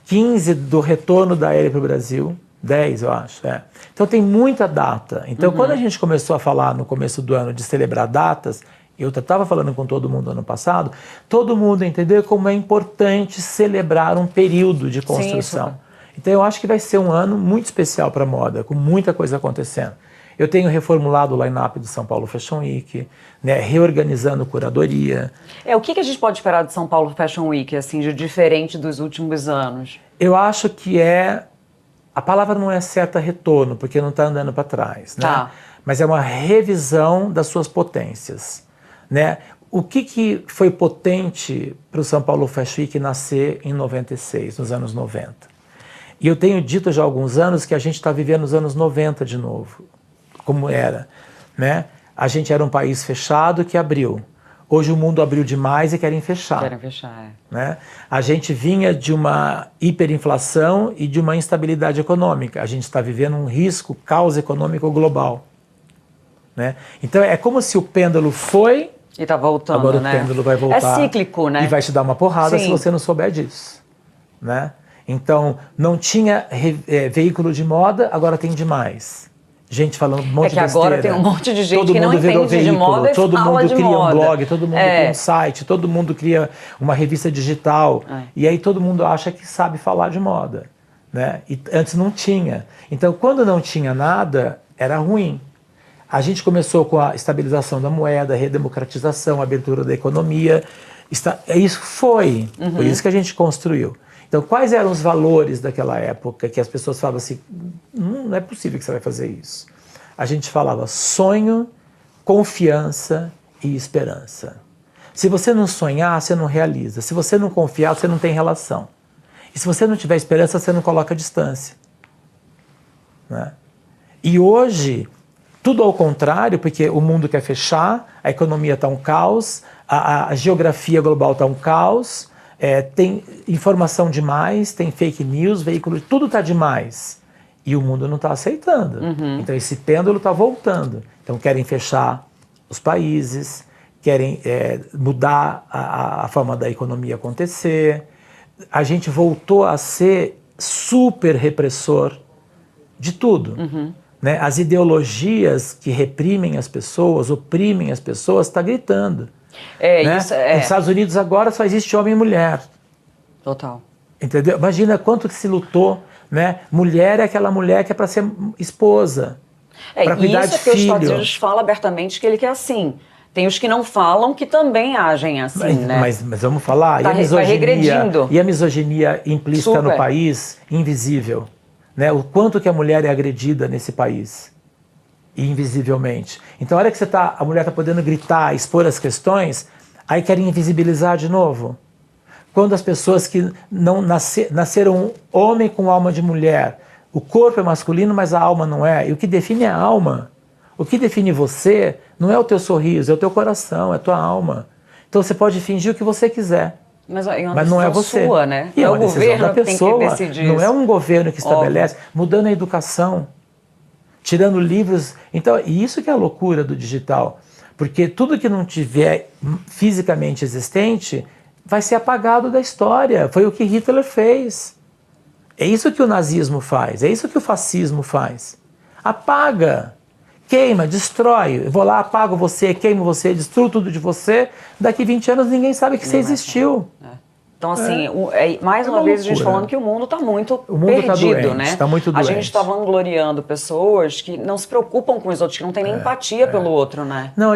15 do retorno da Aérea para o Brasil, 10 eu acho. Então tem muita data. Então quando a gente começou a falar no começo do ano de celebrar datas, eu estava falando com todo mundo ano passado, todo mundo entendeu como é importante celebrar um período de construção. Sim, então eu acho que vai ser um ano muito especial para a moda, com muita coisa acontecendo. Eu tenho reformulado o line-up do São Paulo Fashion Week, né, reorganizando curadoria. O que a gente pode esperar do São Paulo Fashion Week, assim, de diferente dos últimos anos? Eu acho que a palavra não é certa retorno, porque não está andando para trás, né? Tá. Mas é uma revisão das suas potências, né? O que foi potente para o São Paulo Fashion Week nascer em 96, nos anos 90? E eu tenho dito já há alguns anos que a gente está vivendo os anos 90 de novo, como era, né? A gente era um país fechado que abriu. Hoje o mundo abriu demais e querem fechar. Querem fechar, né? A gente vinha de uma hiperinflação e de uma instabilidade econômica. A gente está vivendo um risco, caos econômico global. Né? Então é como se o pêndulo foi... E está voltando, agora né? O pêndulo vai voltar. É cíclico, né? E vai te dar uma porrada se você não souber disso. Né? Então não tinha veículo de moda, agora tem demais. gente falando um monte de besteira. É que agora tem um monte de gente todo que não mundo virou entende de veículo, moda e todo fala mundo de cria moda. um blog, todo mundo cria um site, todo mundo cria uma revista digital. E aí todo mundo acha que sabe falar de moda, né? E antes não tinha. Então, quando não tinha nada, era ruim. A gente começou com a estabilização da moeda, a redemocratização, a abertura da economia. Isso foi isso que a gente construiu. Então, quais eram os valores daquela época que as pessoas falavam assim, não é possível que você vai fazer isso. A gente falava sonho, confiança e esperança. Se você não sonhar, você não realiza. Se você não confiar, você não tem relação. E se você não tiver esperança, você não coloca distância. Né? E hoje, tudo ao contrário, porque o mundo quer fechar, a economia está um caos, a geografia global está um caos, tem informação demais, tem fake news, veículos, tudo está demais. E o mundo não está aceitando. Então esse pêndulo está voltando. Então querem fechar os países, querem mudar a forma da economia acontecer. A gente voltou a ser super repressor de tudo. Né? As ideologias que reprimem as pessoas, oprimem as pessoas, está gritando. Né? Nos Estados Unidos agora só existe homem e mulher. Total. Entendeu? Imagina quanto que se lutou, né? Mulher é aquela mulher que é para ser esposa, para cuidar de filho. Isso é que os Estados Unidos fala abertamente que ele quer assim. Tem os que não falam que também agem assim, né? Mas vamos falar, vai regredindo. E a misoginia implícita no país, invisível. Né? O quanto que a mulher é agredida nesse país, invisivelmente. Então, a hora que a mulher está podendo gritar, expor as questões, aí querem invisibilizar de novo. Quando as pessoas que não nasceram homem com alma de mulher, o corpo é masculino, mas a alma não é. E o que define é a alma. O que define você não é o teu sorriso, é o teu coração, é a tua alma. Então você pode fingir o que você quiser. Mas é uma mas não é você. Sua, né? E é é o uma decisão governo da pessoa, que tem que decidir não isso. é um governo que estabelece, mudando a educação, tirando livros. Então, e isso que é a loucura do digital, porque tudo que não tiver fisicamente existente vai ser apagado da história. Foi o que Hitler fez. É isso que o nazismo faz, é isso que o fascismo faz. Apaga, queima, destrói. Eu vou lá, apago você, queimo você, destruo tudo de você. Daqui 20 anos ninguém sabe que você existiu. Então, assim, mais uma vez a gente falando que o mundo está muito perdido, tá doente, né? Está muito doente. A gente está vangloriando pessoas que não se preocupam com os outros, que não têm nem empatia pelo outro, né? Não,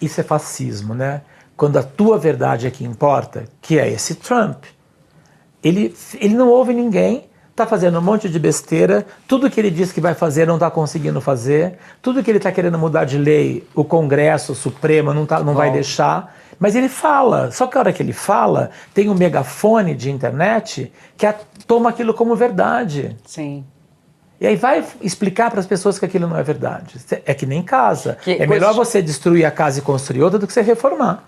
isso é fascismo, né? Quando a tua verdade é que importa, que é esse Trump. Ele não ouve ninguém, está fazendo um monte de besteira, tudo que ele diz que vai fazer não está conseguindo fazer, tudo que ele está querendo mudar de lei, o Congresso, o Supremo não vai deixar, mas ele fala. Só que a hora que ele fala, tem um megafone de internet que toma aquilo como verdade. Sim. E aí vai explicar para as pessoas que aquilo não é verdade. É que nem casa. Melhor você destruir a casa e construir outra do que você reformar.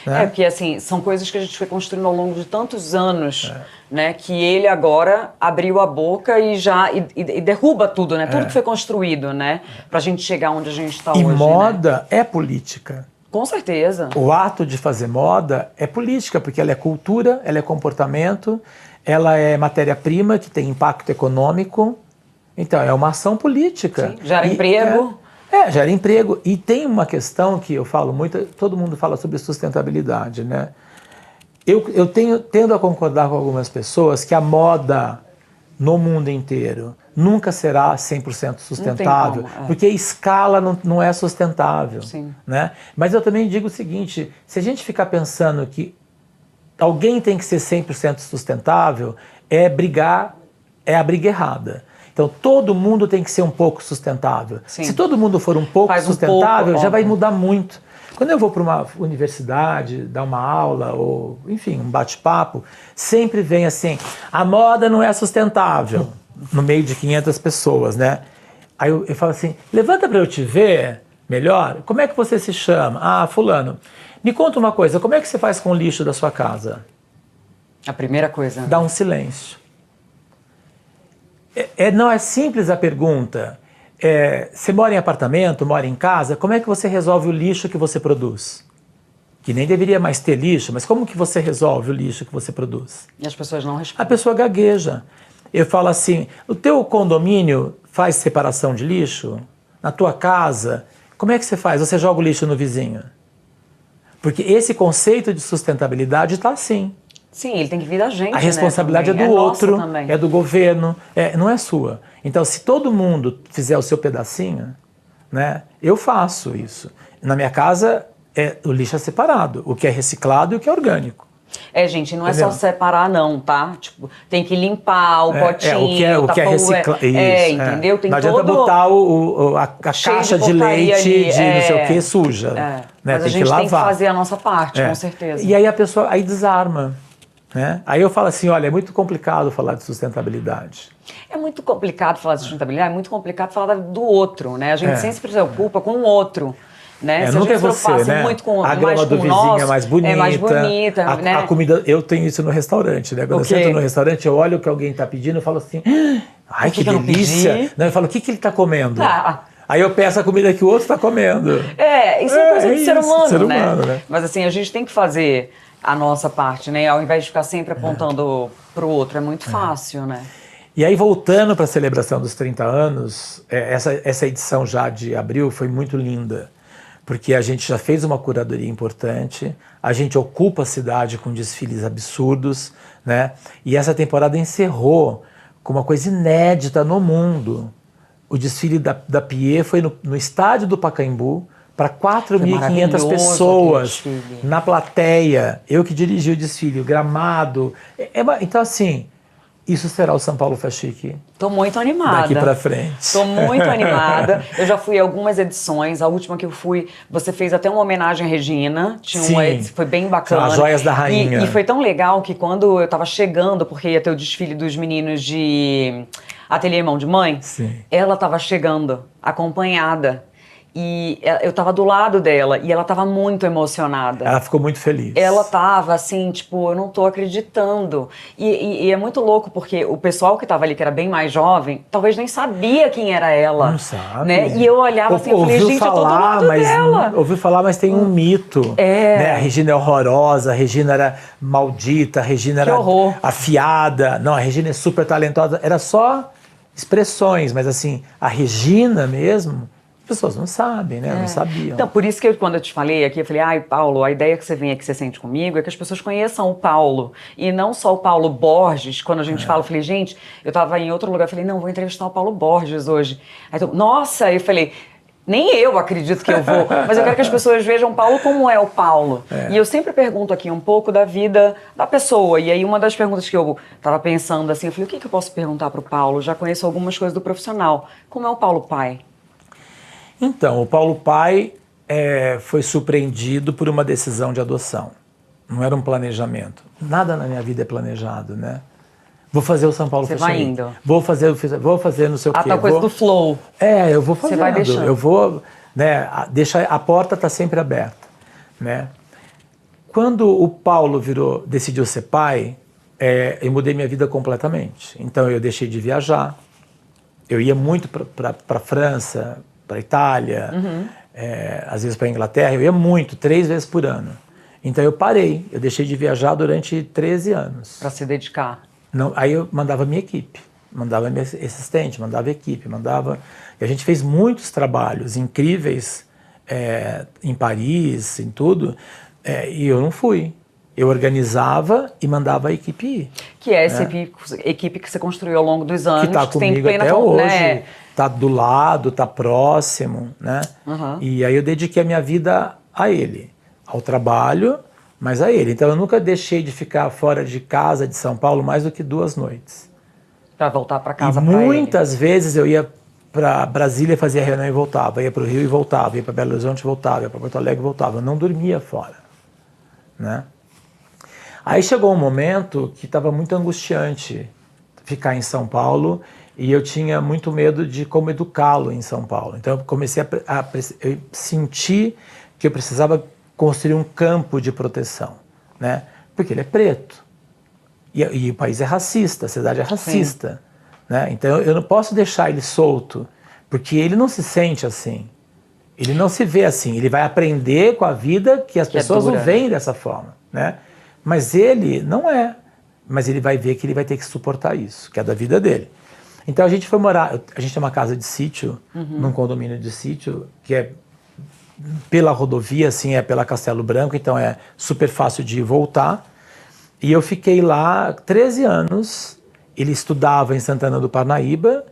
Né? Porque assim, são coisas que a gente foi construindo ao longo de tantos anos, né? Que ele agora abriu a boca e derruba tudo, né? Tudo que foi construído, né? Pra gente chegar onde a gente está hoje. E moda é política. Com certeza. O ato de fazer moda é política, porque ela é cultura, ela é comportamento, ela é matéria-prima que tem impacto econômico. Então, é uma ação política. Sim, gera emprego. Gera emprego. E tem uma questão que eu falo muito, todo mundo fala sobre sustentabilidade, né? Eu tendo a concordar com algumas pessoas que a moda no mundo inteiro nunca será 100% sustentável, porque a escala não é sustentável. Sim. Né? Mas eu também digo o seguinte, se a gente ficar pensando que alguém tem que ser 100% sustentável, é a briga errada. Então, todo mundo tem que ser um pouco sustentável. Sim. Se todo mundo for um pouco sustentável, já vai mudar muito. Quando eu vou para uma universidade, dar uma aula, ou, enfim, um bate-papo, sempre vem assim, a moda não é sustentável, no meio de 500 pessoas, né? Aí eu falo assim, levanta para eu te ver melhor, como é que você se chama? Ah, fulano. Me conta uma coisa, como é que você faz com o lixo da sua casa? A primeira coisa. Dá um silêncio. Não é simples a pergunta. Você mora em apartamento, mora em casa, como é que você resolve o lixo que você produz? Que nem deveria mais ter lixo, mas como que você resolve o lixo que você produz? E as pessoas não respondem. A pessoa gagueja. Eu falo assim, o teu condomínio faz separação de lixo? Na tua casa, como é que você faz? Você joga o lixo no vizinho? Porque esse conceito de sustentabilidade está assim. Sim, ele tem que vir da gente, A responsabilidade né, é do outro, também. é do governo, não é sua. Então, se todo mundo fizer o seu pedacinho, né, eu faço isso. Na minha casa, o lixo é separado, o que é reciclado e o que é orgânico. Gente, não é só separar não, tá? Tipo, tem que limpar o potinho, o que é reciclado. Entendeu? Tem não adianta botar a caixa de leite de não sei o que suja. Né? Mas a gente tem que fazer a nossa parte, com certeza. E aí a pessoa aí desarma. Né? Aí eu falo assim, olha, é muito complicado falar de sustentabilidade. É muito complicado falar de sustentabilidade, é muito complicado falar do outro, né? A gente sempre se preocupa com o outro. Né? Se nunca é você, né? Muito com, a grama do vizinho é mais bonita. É mais bonita, né? A comida, eu tenho isso no restaurante, né? Quando eu sento no restaurante, eu olho o que alguém está pedindo e falo assim, ai, que delícia. Não, eu falo, o que ele está comendo? Aí eu peço a comida que o outro está comendo. Isso é coisa de ser humano, né? Mas assim, a gente tem que fazer a nossa parte, né? Ao invés de ficar sempre apontando para o outro, é muito fácil, né? E aí, voltando para a celebração dos 30 anos, essa edição já de abril foi muito linda. Porque a gente já fez uma curadoria importante, a gente ocupa a cidade com desfiles absurdos, né? E essa temporada encerrou com uma coisa inédita no mundo. O desfile da Piê foi no estádio do Pacaembu, para 4.500 pessoas na plateia. Eu que dirigi o desfile, o gramado. Então, assim, isso será o São Paulo Fashion Week. Tô muito animada. Daqui pra frente. Tô muito animada. Eu já fui a algumas edições. A última que eu fui, você fez até uma homenagem à Regina. Foi bem bacana. As joias da rainha. E foi tão legal que quando eu tava chegando, porque ia ter o desfile dos meninos de Ateliê Mão de Mãe, ela tava chegando, acompanhada. E eu tava do lado dela e ela tava muito emocionada. Ela ficou muito feliz. Ela tava assim, tipo, eu não tô acreditando. E é muito louco porque o pessoal que tava ali, que era bem mais jovem, talvez nem sabia quem era ela. Não sabe. Né? E eu olhava assim, eu falei, gente, eu tô do lado dela. Ouviu falar, mas tem um mito. Né? A Regina é horrorosa, a Regina era maldita, a Regina era afiada. Não, a Regina é super talentosa. Era só expressões, mas assim, a Regina mesmo... As pessoas não sabem, né? Não sabiam. Então, por isso que quando eu te falei aqui, eu falei, Paulo, a ideia que você vem aqui, você sente comigo, é que as pessoas conheçam o Paulo. E não só o Paulo Borges. Quando a gente fala, eu falei, gente, eu tava em outro lugar, eu falei, não, vou entrevistar o Paulo Borges hoje. Aí, nossa, eu falei, nem eu acredito que eu vou, mas eu quero que as pessoas vejam o Paulo como é o Paulo. E eu sempre pergunto aqui um pouco da vida da pessoa. E aí uma das perguntas que eu tava pensando assim, eu falei, o que eu posso perguntar pro Paulo? Já conheço algumas coisas do profissional. Como é o Paulo pai? Então, o Paulo pai foi surpreendido por uma decisão de adoção. Não era um planejamento. Nada na minha vida é planejado, né? Vou fazer o São Paulo Fashion Week. Você vai indo. Vou fazer não sei o quê. A tal coisa do flow. Eu vou fazendo. Você vai deixando. Eu vou, né? A porta está sempre aberta, né? Quando o Paulo decidiu ser pai, eu mudei minha vida completamente. Então eu deixei de viajar. Eu ia muito para a França, para a Itália, às vezes para a Inglaterra, eu ia muito, 3 vezes por ano. Então eu parei, eu deixei de viajar durante 13 anos. Para se dedicar. Não, aí eu mandava minha equipe, mandava minha assistente, mandava equipe, E a gente fez muitos trabalhos incríveis em Paris, em tudo, e eu não fui. Eu organizava e mandava a equipe ir. Que é essa equipe que você construiu ao longo dos anos. Que está comigo até hoje. Está do lado, está próximo, né? E aí eu dediquei a minha vida a ele, ao trabalho, mas a ele. Então eu nunca deixei de ficar fora de casa de São Paulo mais do que 2 noites. Para voltar para casa para ele. Muitas vezes eu ia para Brasília, fazia reunião e voltava. Ia para o Rio e voltava. Ia para Belo Horizonte e voltava. Ia para Porto Alegre e voltava. Eu não dormia fora, né? Aí chegou um momento que estava muito angustiante ficar em São Paulo e eu tinha muito medo de como educá-lo em São Paulo. Então eu comecei eu senti que eu precisava construir um campo de proteção, né? Porque ele é preto e o país é racista, a cidade é racista, né? Então eu não posso deixar ele solto, porque ele não se sente assim, ele não se vê assim, ele vai aprender com a vida que as pessoas não veem dessa forma, né? Mas ele não é. mas ele vai ver que ele vai ter que suportar isso, que é da vida dele. Então a gente foi morar, a gente tem uma casa de sítio, num condomínio de sítio, que é pela rodovia, assim, é pela Castelo Branco, então é super fácil de ir e voltar. E eu fiquei lá 13 anos, ele estudava em Santana do Parnaíba,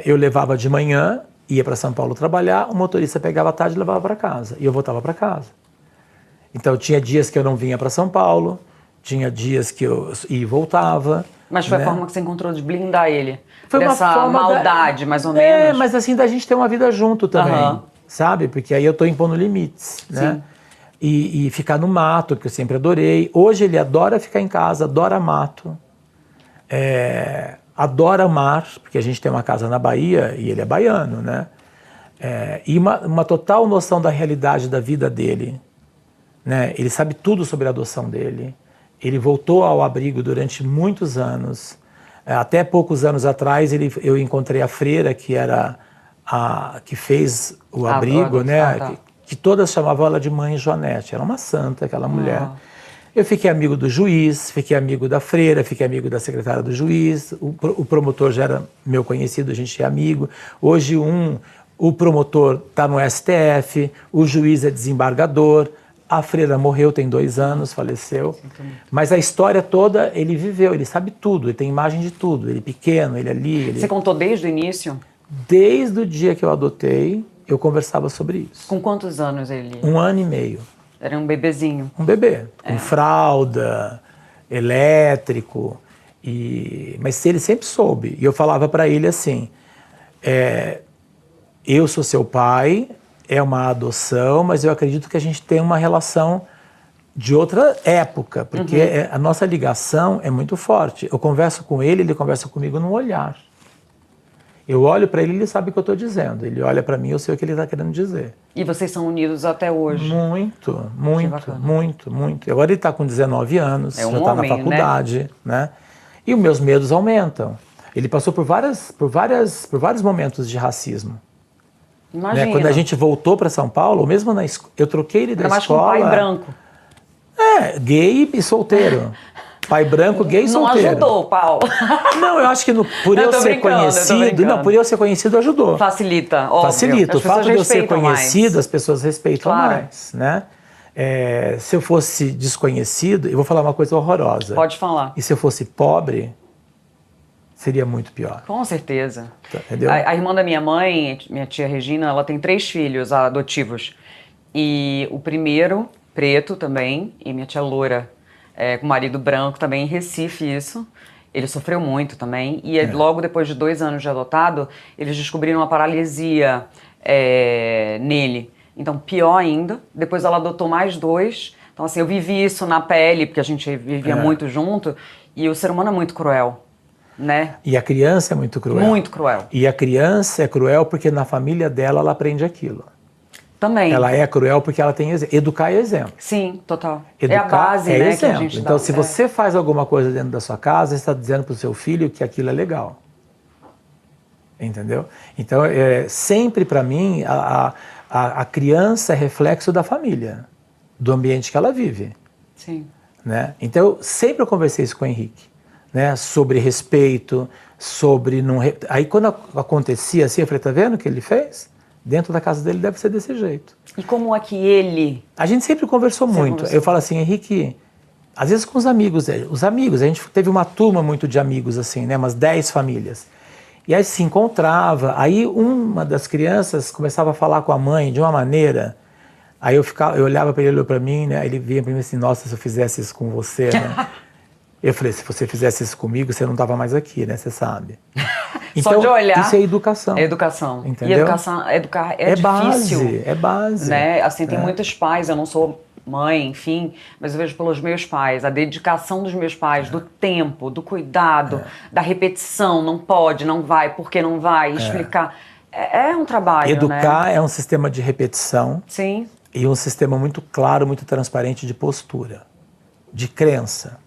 eu levava de manhã, ia para São Paulo trabalhar, o motorista pegava à tarde e levava para casa, e eu voltava para casa. Então tinha dias que eu não vinha para São Paulo, tinha dias que eu ia e voltava. Mas foi a forma que você encontrou de blindar ele? Foi dessa uma forma maldade, mais ou menos? Mas assim, da gente ter uma vida junto também, sabe? Porque aí eu tô impondo limites, né? Sim. E ficar no mato, que eu sempre adorei. Hoje ele adora ficar em casa, adora mato, adora mar, porque a gente tem uma casa na Bahia e ele é baiano, né? E uma total noção da realidade da vida dele, né? Ele sabe tudo sobre a adoção dele. Ele voltou ao abrigo durante muitos anos. Até poucos anos atrás eu encontrei a freira que era que fez o abrigo, né? Que todas chamavam ela de Mãe Joanete. Era uma santa, aquela mulher. Eu fiquei amigo do juiz, fiquei amigo da freira, fiquei amigo da secretária do juiz. O promotor já era meu conhecido, a gente é amigo. Hoje o promotor está no STF, o juiz é desembargador. A freira morreu, tem 2 anos, faleceu. Mas a história toda ele viveu, ele sabe tudo, ele tem imagem de tudo. Ele pequeno, ele ali. Você contou desde o início? Desde o dia que eu adotei, eu conversava sobre isso. Com quantos anos ele? 1 ano e meio. Era um bebezinho. Um bebê, com fralda, elétrico. Mas ele sempre soube. E eu falava para ele assim, eu sou seu pai, é uma adoção, mas eu acredito que a gente tem uma relação de outra época, porque a nossa ligação é muito forte. Eu converso com ele, ele conversa comigo no olhar. Eu olho para ele, ele sabe o que eu estou dizendo. Ele olha para mim, eu sei o que ele está querendo dizer. E vocês são unidos até hoje? Muito, muito, muito, muito. Agora ele está com 19 anos, já está na faculdade, né? E os meus medos aumentam. Ele passou por vários momentos de racismo. Imagina. Né? Quando a gente voltou para São Paulo, mesmo eu troquei ele da escola. Mais com um pai branco. Gay e solteiro. Pai branco, gay e solteiro. Não ajudou, Paulo. Não, eu acho que por eu ser conhecido, por eu ser conhecido ajudou. Facilita, óbvio. Facilita. O fato de eu ser conhecido, as pessoas respeitam mais, né? Se eu fosse desconhecido, eu vou falar uma coisa horrorosa. Pode falar. E se eu fosse pobre, seria muito pior. Com certeza. Entendeu? A irmã da minha mãe, minha tia Regina, ela tem 3 filhos adotivos. E o primeiro, preto também, e minha tia loura, com marido branco também, em Recife isso. Ele sofreu muito também. E logo depois de 2 anos de adotado, eles descobriram uma paralisia nele. Então, pior ainda. Depois ela adotou mais 2. Então, assim, eu vivi isso na pele, porque a gente vivia muito junto. E o ser humano é muito cruel, né? E a criança é muito cruel. Muito cruel. E a criança é cruel porque na família dela ela aprende aquilo. Também. Ela é cruel porque ela tem exemplo. Educar é exemplo. Sim, total. Educar é a base, né, exemplo. que a gente dá. Então, se você faz alguma coisa dentro da sua casa, você está dizendo para o seu filho que aquilo é legal. Entendeu? Então, sempre para mim, a criança é reflexo da família, do ambiente que ela vive. Sim. Né? Então, sempre eu conversei isso com o Henrique, né? Sobre respeito, sobre... Aí, quando acontecia assim, eu falei, tá vendo o que ele fez? Dentro da casa dele deve ser desse jeito. E como é que ele... A gente sempre conversou muito. Eu falo assim, Henrique, às vezes com os amigos, a gente teve uma turma muito de amigos, assim, né? Umas 10 famílias. E aí se encontrava, aí uma das crianças começava a falar com a mãe de uma maneira, aí eu olhava para ele, olhou para mim, né? Ele vinha para mim assim, nossa, se eu fizesse isso com você, né? Eu falei, se você fizesse isso comigo, você não estava mais aqui, né? Você sabe. Então, só de olhar. Isso é educação. É educação. Entendeu? E educar é difícil. É base. Né? Assim, tem muitos pais, eu não sou mãe, enfim, mas eu vejo pelos meus pais, a dedicação dos meus pais, do tempo, do cuidado, da repetição, não pode, não vai, por que não vai, explicar. É um trabalho, Educar é um sistema de repetição. Sim. E um sistema muito claro, muito transparente de postura, de crença.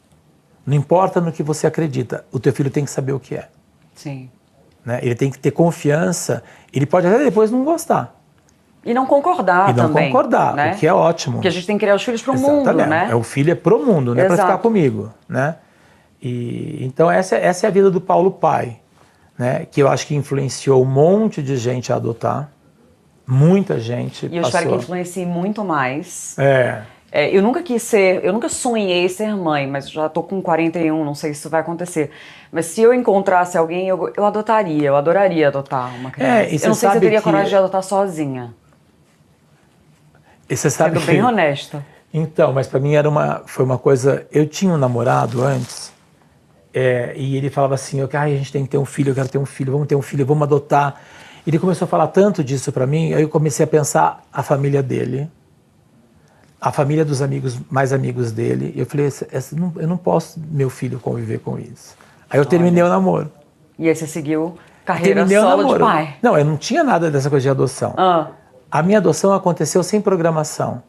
Não importa no que você acredita, o teu filho tem que saber o que é. Sim. Né? Ele tem que ter confiança, ele pode até depois não gostar. E não concordar também. E não concordar, né? O que é ótimo. Porque a gente tem que criar os filhos para o mundo, né? O filho é pro mundo, não é para ficar comigo, né? E então essa é a vida do Paulo pai, né? Que eu acho que influenciou um monte de gente a adotar, muita gente E eu espero que influencie muito mais. Eu nunca sonhei ser mãe, mas já tô com 41, não sei se isso vai acontecer. Mas se eu encontrasse alguém, eu adoraria adotar uma criança. E eu não sei se eu teria coragem de adotar sozinha. E você sabe Sendo bem honesta. Então, mas para mim foi uma coisa. Eu tinha um namorado antes, e ele falava assim: a gente tem que ter um filho, eu quero ter um filho, vamos ter um filho, vamos adotar. Ele começou a falar tanto disso para mim, aí eu comecei a pensar a família dele, a família dos mais amigos dele. E eu falei: eu não posso, meu filho, conviver com isso. Aí eu terminei o namoro. E aí você seguiu carreira solo de pai? Não, eu não tinha nada dessa coisa de adoção. A minha adoção aconteceu sem programação.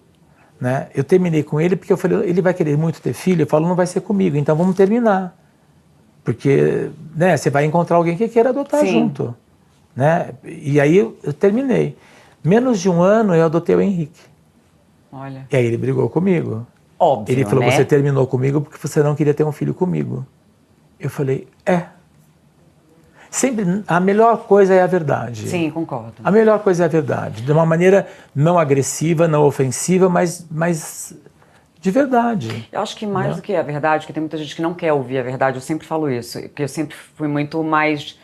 Né? Eu terminei com ele porque eu falei: ele vai querer muito ter filho? Eu falo: não vai ser comigo, então vamos terminar. Porque, né, você vai encontrar alguém que queira adotar junto. Né? E aí eu terminei. Menos de um ano eu adotei o Henrique. Olha. E aí ele brigou comigo. Óbvio, ele falou: né? você terminou comigo porque você não queria ter um filho comigo. Eu falei: Sempre a melhor coisa é a verdade. Sim, concordo. A melhor coisa é a verdade. De uma maneira não agressiva, não ofensiva, mas de verdade. Eu acho que mais do que a verdade, porque tem muita gente que não quer ouvir a verdade, eu sempre falo isso, porque eu sempre fui muito mais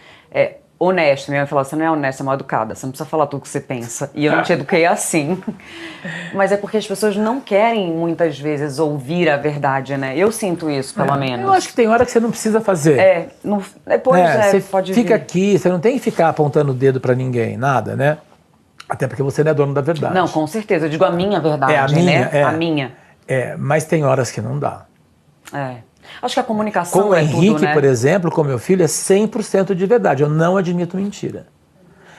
honesta. Minha mãe falava: você não é honesta, é mal educada, você não precisa falar tudo o que você pensa. E eu não te eduquei assim. Mas é porque as pessoas não querem, muitas vezes, ouvir a verdade, né? Eu sinto isso, pelo menos. Eu acho que tem hora que você não precisa fazer. Você pode fica aqui, você não tem que ficar apontando o dedo pra ninguém, nada, né? Até porque você não é dono da verdade. Não, com certeza. Eu digo a minha verdade, a minha, né? A minha. Mas tem horas que não dá. Acho que a comunicação com o Henrique, tudo, né? Por exemplo, com meu filho, é 100% de verdade. Eu não admito mentira.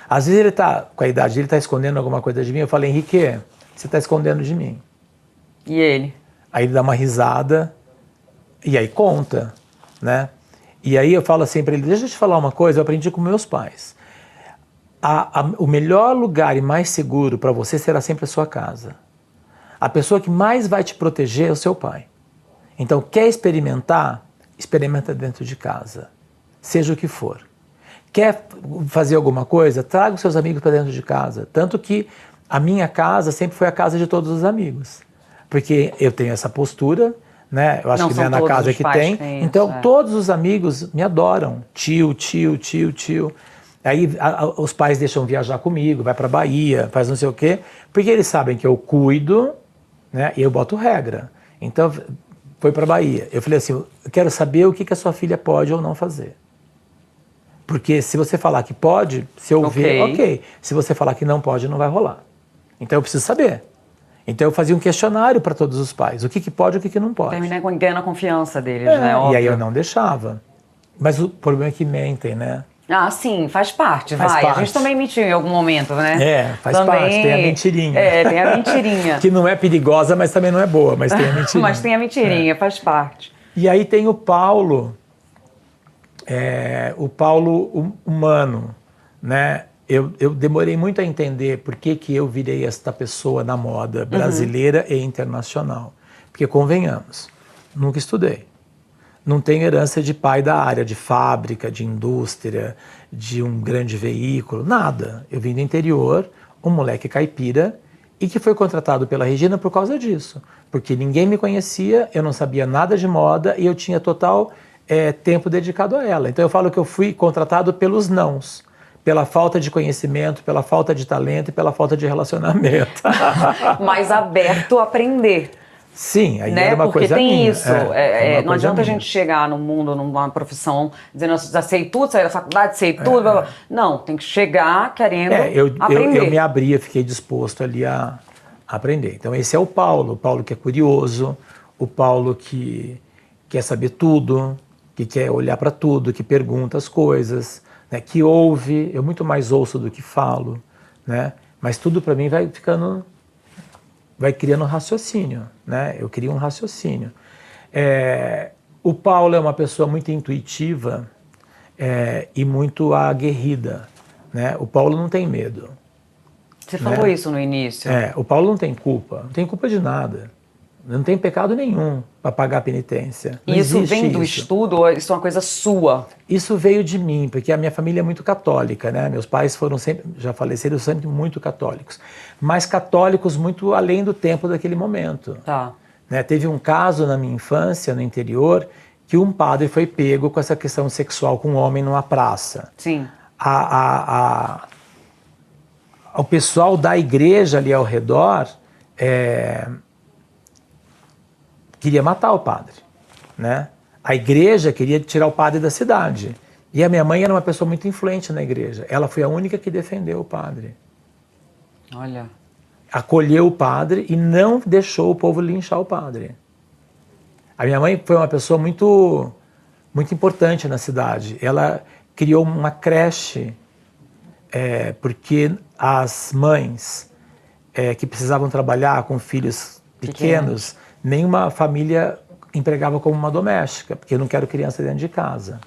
Às vezes ele tá, com a idade dele, ele tá escondendo alguma coisa de mim. Eu falo: Henrique, você tá escondendo de mim. E ele? Aí ele dá uma risada e aí conta, né? E aí eu falo assim para ele: deixa eu te falar uma coisa, eu aprendi com meus pais. O melhor lugar e mais seguro para você será sempre a sua casa. A pessoa que mais vai te proteger é o seu pai. Então, quer experimentar? Experimenta dentro de casa, seja o que for. Quer fazer alguma coisa? Traga os seus amigos para dentro de casa. Tanto que a minha casa sempre foi a casa de todos os amigos. Porque eu tenho essa postura, né? Eu acho que não é na casa que tem. Então, todos os amigos me adoram. Tio. Aí os pais deixam viajar comigo, vai para Bahia, faz não sei o quê, porque eles sabem que eu cuido, né? E eu boto regra. Então, foi para Bahia. Eu falei assim: eu quero saber o que a sua filha pode ou não fazer. Porque se você falar que pode, se eu ver, ok. Se você falar que não pode, não vai rolar. Então eu preciso saber. Então eu fazia um questionário para todos os pais. O que pode e o que não pode. Terminar ganhando a confiança deles, né? Óbvio. E aí eu não deixava. Mas o problema é que mentem, né? Ah, sim, faz parte, vai. A gente também mentiu em algum momento, né? Faz parte, tem a mentirinha. Tem a mentirinha. Que não é perigosa, mas também não é boa, mas tem a mentirinha. Mas tem a mentirinha, faz parte. E aí tem o Paulo, o Paulo humano, né? Eu demorei muito a entender por que eu virei esta pessoa na moda brasileira e internacional. Porque, convenhamos, nunca estudei. Não tenho herança de pai da área, de fábrica, de indústria, de um grande veículo, nada. Eu vim do interior, um moleque caipira, e que foi contratado pela Regina por causa disso. Porque ninguém me conhecia, eu não sabia nada de moda e eu tinha total tempo dedicado a ela. Então eu falo que eu fui contratado pelos nãos. Pela falta de conhecimento, pela falta de talento e pela falta de relacionamento. Mas aberto a aprender. Sim, aí era uma coisa minha. Porque tem isso, não adianta a gente chegar no mundo, numa profissão, dizendo: já sei tudo, saí da faculdade, sei tudo, blá, blá. Não, tem que chegar querendo aprender. Eu me abri, eu fiquei disposto ali a aprender. Então esse é o Paulo que é curioso, o Paulo que quer saber tudo, que quer olhar para tudo, que pergunta as coisas, né, que ouve. Eu muito mais ouço do que falo, né? Mas tudo para mim vai criando raciocínio, né? Eu crio um raciocínio. O Paulo é uma pessoa muito intuitiva e muito aguerrida, né? O Paulo não tem medo. Você falou isso no início. O Paulo não tem culpa de nada. Não tem pecado nenhum para pagar a penitência. Não E isso existe vem do isso. estudo ou isso é uma coisa sua? Isso veio de mim, porque a minha família é muito católica, né? Meus pais foram sempre, já faleceram, sempre muito católicos. Mas católicos muito além do tempo daquele momento. Tá. Né? Teve um caso na minha infância, no interior, que um padre foi pego com essa questão sexual com um homem numa praça. Sim. O pessoal da igreja ali ao redor queria matar o padre, né? A igreja queria tirar o padre da cidade. E a minha mãe era uma pessoa muito influente na igreja. Ela foi a única que defendeu o padre. Olha. Acolheu o padre e não deixou o povo linchar o padre. A minha mãe foi uma pessoa muito, muito importante na cidade. Ela criou uma creche, porque as mães que precisavam trabalhar com filhos pequenos, nenhuma família empregava como uma doméstica, porque eu não quero criança dentro de casa.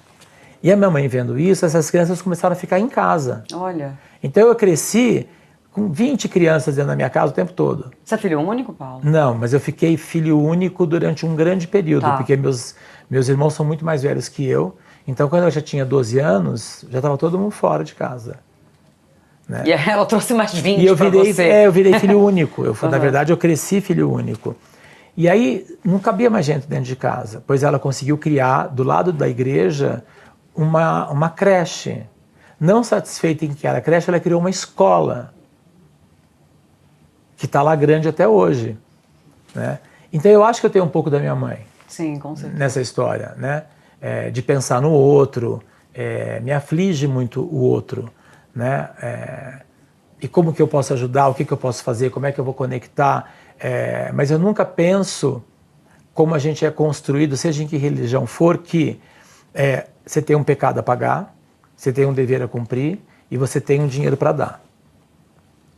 E a minha mãe vendo isso, essas crianças começaram a ficar em casa. Olha. Então eu cresci com 20 crianças dentro da minha casa o tempo todo. Você é filho único, Paulo? Não, mas eu fiquei filho único durante um grande período, porque meus irmãos são muito mais velhos que eu. Então quando eu já tinha 12 anos, já estava todo mundo fora de casa. Né? E ela trouxe mais 20 para você. Eu virei filho único. Na verdade, eu cresci filho único. E aí não cabia mais gente dentro de casa, pois ela conseguiu criar, do lado da igreja, uma creche. Não satisfeita em criar a creche, ela criou uma escola, que está lá grande até hoje. Né? Então eu acho que eu tenho um pouco da minha mãe. Sim, com certeza. Nessa história, né? De pensar no outro, me aflige muito o outro. Né? E como que eu posso ajudar, o que eu posso fazer, como é que eu vou conectar. Mas eu nunca penso como a gente é construído, seja em que religião for, que você tem um pecado a pagar, você tem um dever a cumprir e você tem um dinheiro para dar.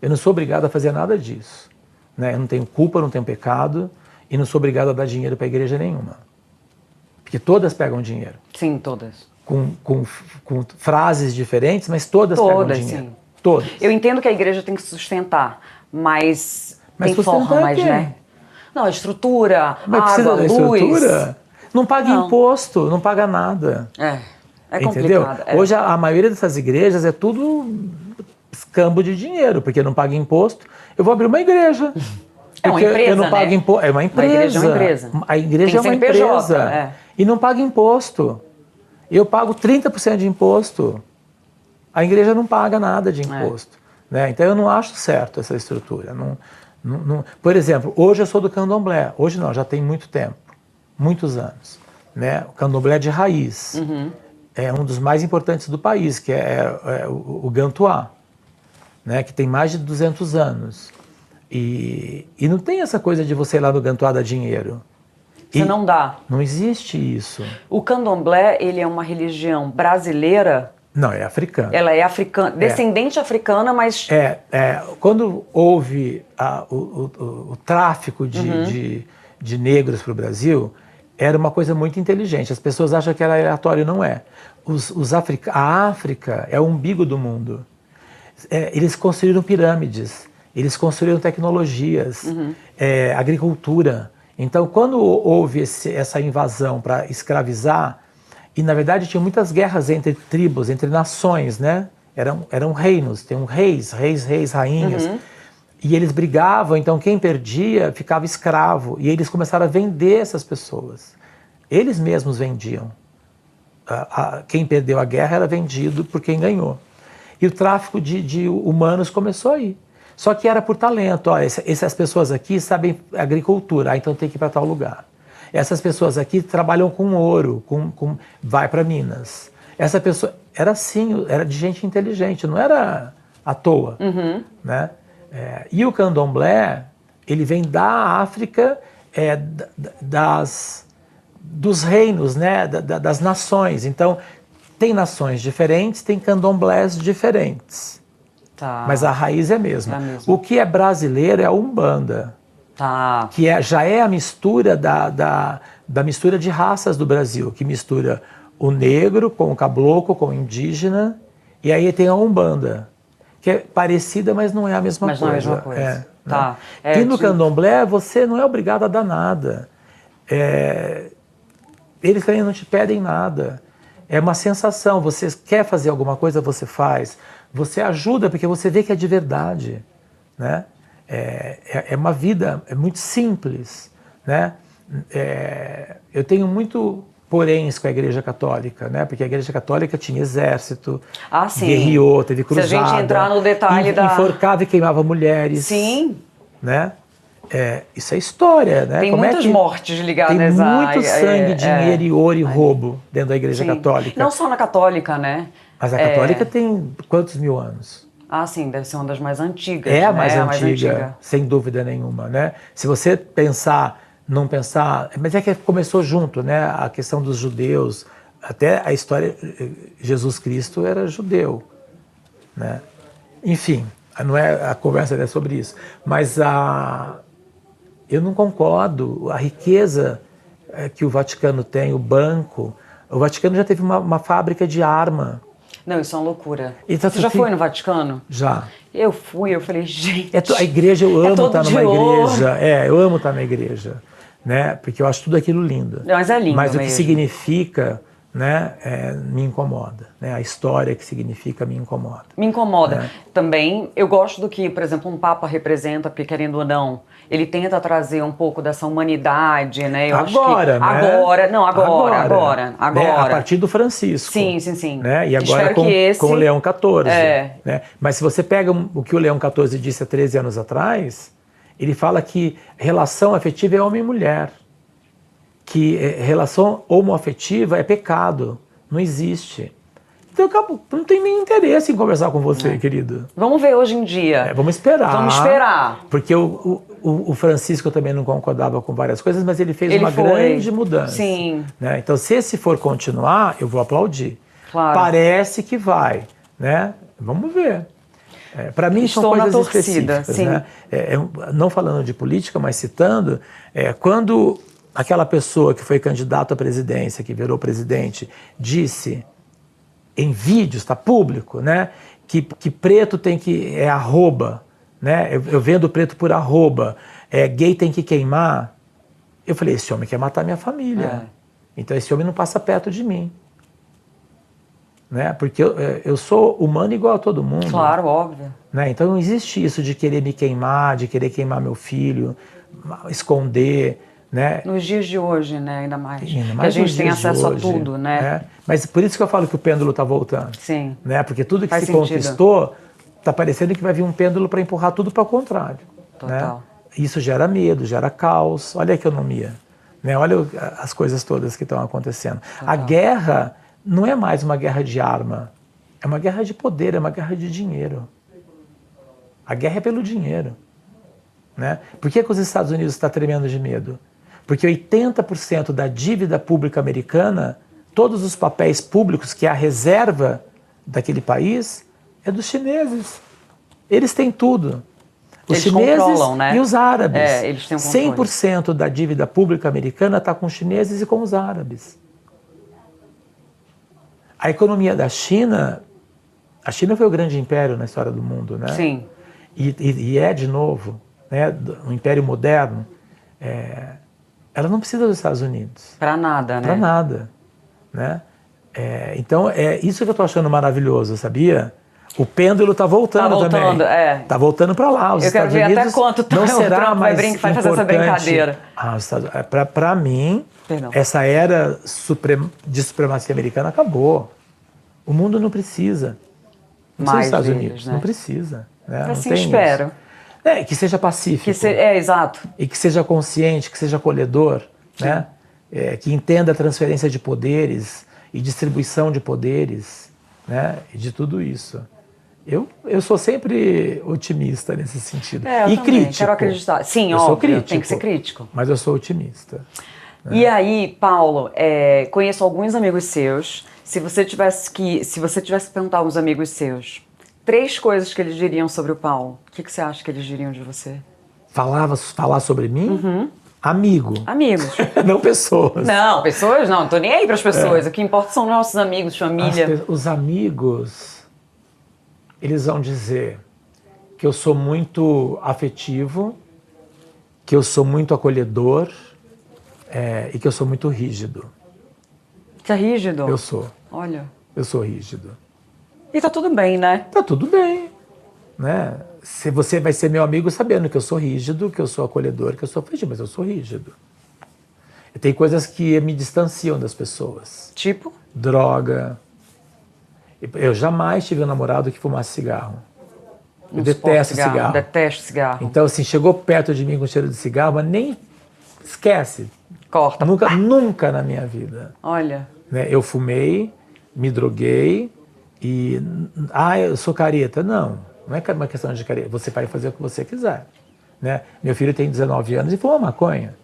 Eu não sou obrigado a fazer nada disso. Né? Eu não tenho culpa, não tenho pecado e não sou obrigado a dar dinheiro para igreja nenhuma. Porque todas pegam dinheiro. Sim, todas. Com frases diferentes, mas todas pegam dinheiro. Sim. Todas. Eu entendo que a igreja tem que sustentar, mas tem formas, né? Não, a estrutura, mas água, luz... Estrutura? Não paga imposto, não paga nada. É entendeu? complicado. Hoje a maioria dessas igrejas é tudo escambo de dinheiro, porque não paga imposto. Eu vou abrir uma igreja. É uma empresa, eu não pago imposto. É uma empresa. A igreja é uma empresa. E não paga imposto. Eu pago 30% de imposto. A igreja não paga nada de imposto. Né? Então eu não acho certo essa estrutura. Por exemplo, hoje eu sou do candomblé. Hoje não, já tem muito tempo. Muitos anos. Né? O candomblé de raiz. Uhum. É um dos mais importantes do país, que é o Gantuá. Né? Que tem mais de 200 anos. E não tem essa coisa de você ir lá no Gantuá dar dinheiro. Você não dá. Não existe isso. O candomblé, ele é uma religião brasileira? Não, é africana. Ela é africana, descendente africana, mas... Quando houve o tráfico de negros para o Brasil, era uma coisa muito inteligente. As pessoas acham que era aleatório, não é. A África é o umbigo do mundo. Eles construíram pirâmides, eles construíram tecnologias, agricultura. Então, quando houve essa invasão para escravizar, e na verdade tinha muitas guerras entre tribos, entre nações, né? Eram reinos, tem reis, rainhas. E eles brigavam, então quem perdia ficava escravo. E eles começaram a vender essas pessoas. Eles mesmos vendiam. Quem perdeu a guerra era vendido por quem ganhou. E o tráfico de humanos começou aí. Só que era por talento. Essas pessoas aqui sabem agricultura, então tem que ir para tal lugar. Essas pessoas aqui trabalham com ouro, vai para Minas. Essa pessoa era assim, era de gente inteligente, não era à toa. Né? E o candomblé, ele vem da África, dos reinos, né? Das nações. Então, tem nações diferentes, tem candomblés diferentes. Tá. Mas a raiz é a mesma. O que é brasileiro é a Umbanda. Tá. Que já é a mistura da mistura de raças do Brasil, que mistura o negro com o caboclo, com o indígena, e aí tem a Umbanda, que é parecida, mas não é a mesma Mas coisa. não é a mesma coisa. Tá. E no candomblé, você não é obrigado a dar nada. Eles também não te pedem nada. É uma sensação. Você quer fazer alguma coisa, você faz. Você ajuda porque você vê que é de verdade. Né? É uma vida muito simples. Né? Eu tenho muito poréns com a Igreja Católica, né? Porque a Igreja Católica tinha exército, guerreou, teve cruzada. Se a gente entrar no detalhe enforcava e queimava mulheres. Sim. Né? Isso é história, né? Tem muitas mortes ligadas tem muito sangue, dinheiro e ouro e roubo dentro da Igreja Católica. Não só na católica, né? Mas a católica tem quantos mil anos? Ah, sim, deve ser uma das mais antigas. É a mais antiga, sem dúvida nenhuma, né? Se você não pensar... Mas é que começou junto, né? A questão dos judeus, até a história... Jesus Cristo era judeu, né? Enfim, não é a conversa é sobre isso. Mas eu não concordo. A riqueza que o Vaticano tem, o banco... O Vaticano já teve uma fábrica de arma. Não, isso é uma loucura. Então, você já foi no Vaticano? Já. Eu fui, eu falei, gente... A igreja, eu amo estar numa igreja. Eu amo estar na igreja. Né? Porque eu acho tudo aquilo lindo. Mas é lindo Mas mesmo. O que significa, né, me incomoda. Né? A história que significa me incomoda. Me incomoda. Também, eu gosto do que, por exemplo, um Papa representa, porque querendo ou não, ele tenta trazer um pouco dessa humanidade, né? Agora. Agora. Né? A partir do Francisco. Sim. Né? E agora com o Leão XIV. Né? Mas se você pega o que o Leão XIV disse há 13 anos atrás, ele fala que relação afetiva é homem e mulher. Que relação homoafetiva é pecado. Não existe. Então, não tem nem interesse em conversar com você, querido. Vamos ver hoje em dia. Vamos esperar. Vamos esperar. Porque o Francisco também não concordava com várias coisas, mas ele fez uma grande mudança. Sim. Né? Então, se esse for continuar, eu vou aplaudir. Claro. Parece que vai. Né? Vamos ver. Para mim, são coisas específicas. Sim. Né? Não falando de política, mas citando, quando aquela pessoa que foi candidato à presidência, que virou presidente, disse... em vídeos, está público, né? Que preto tem que... é arroba, né? Eu vendo preto por arroba, gay tem que queimar. Eu falei, esse homem quer matar minha família. Então esse homem não passa perto de mim. Né? Porque eu sou humano igual a todo mundo. Claro, óbvio. Né? Então não existe isso de querer me queimar, de querer queimar meu filho, esconder... Né? Nos dias de hoje, né? Ainda mais que a gente tem acesso a tudo, né? Mas por isso que eu falo que o pêndulo está voltando. Sim. Né? Porque tudo que Faz se sentido. conquistou, está parecendo que vai vir um pêndulo para empurrar tudo para o contrário. Total. Né? Isso gera medo, gera caos. Olha a economia. Né? Olha as coisas todas que estão acontecendo. Total. A guerra não é mais uma guerra de arma. É uma guerra de poder, é uma guerra de dinheiro. A guerra é pelo dinheiro. Né? Por que os Estados Unidos estão tremendo de medo? Porque 80% da dívida pública americana, todos os papéis públicos, que é a reserva daquele país, é dos chineses. Eles têm tudo. Os chineses controlam, né? E os árabes. Eles têm um controle. 100% da dívida pública americana está com os chineses e com os árabes. A economia da China... A China foi o grande império na história do mundo, né? Sim. E é, de novo, né, um império moderno. Ela não precisa dos Estados Unidos. Para nada, né? Para nada. Né? Então, é isso que eu estou achando maravilhoso, sabia? O pêndulo está voltando também. Está voltando para lá. Os Estados Unidos até quanto não será mais vai fazer essa brincadeira. Para mim, essa era de supremacia americana acabou. O mundo não precisa. Não precisa dos Estados Unidos. Né? Não precisa. Né? Assim espero. Isso. Que seja pacífico. Exato. E que seja consciente, que seja acolhedor, né? Que entenda a transferência de poderes e distribuição de poderes, né? E de tudo isso. Eu sou sempre otimista nesse sentido. E crítico. Quero acreditar. Sim, óbvio, sou crítico, tem que ser crítico. Mas eu sou otimista. Né? E aí, Paulo, conheço alguns amigos seus. Se você tivesse que perguntar a alguns amigos seus 3 coisas que eles diriam sobre o Paulo, o que você acha que eles diriam de você? Falar sobre mim? Uhum. Amigos. Não pessoas. Não, pessoas não. Não tô nem aí para as pessoas. O que importa são nossos amigos, família. Os amigos... eles vão dizer que eu sou muito afetivo, que eu sou muito acolhedor e que eu sou muito rígido. Você é rígido? Eu sou. Olha. Eu sou rígido. E tá tudo bem, né? Tá tudo bem, né? Se você vai ser meu amigo sabendo que eu sou rígido, que eu sou acolhedor, que eu sou rígido, mas eu sou rígido. E tem coisas que me distanciam das pessoas. Tipo? Droga. Eu jamais tive um namorado que fumasse cigarro. Eu Não detesto suporto cigarro. Detesto cigarro. Então, assim, chegou perto de mim com cheiro de cigarro, mas nem esquece. Corta. Nunca na minha vida. Olha. Né? Eu fumei, me droguei e... eu sou careta. Não é uma questão de careta. Você vai fazer o que você quiser. Né? Meu filho tem 19 anos e fuma maconha.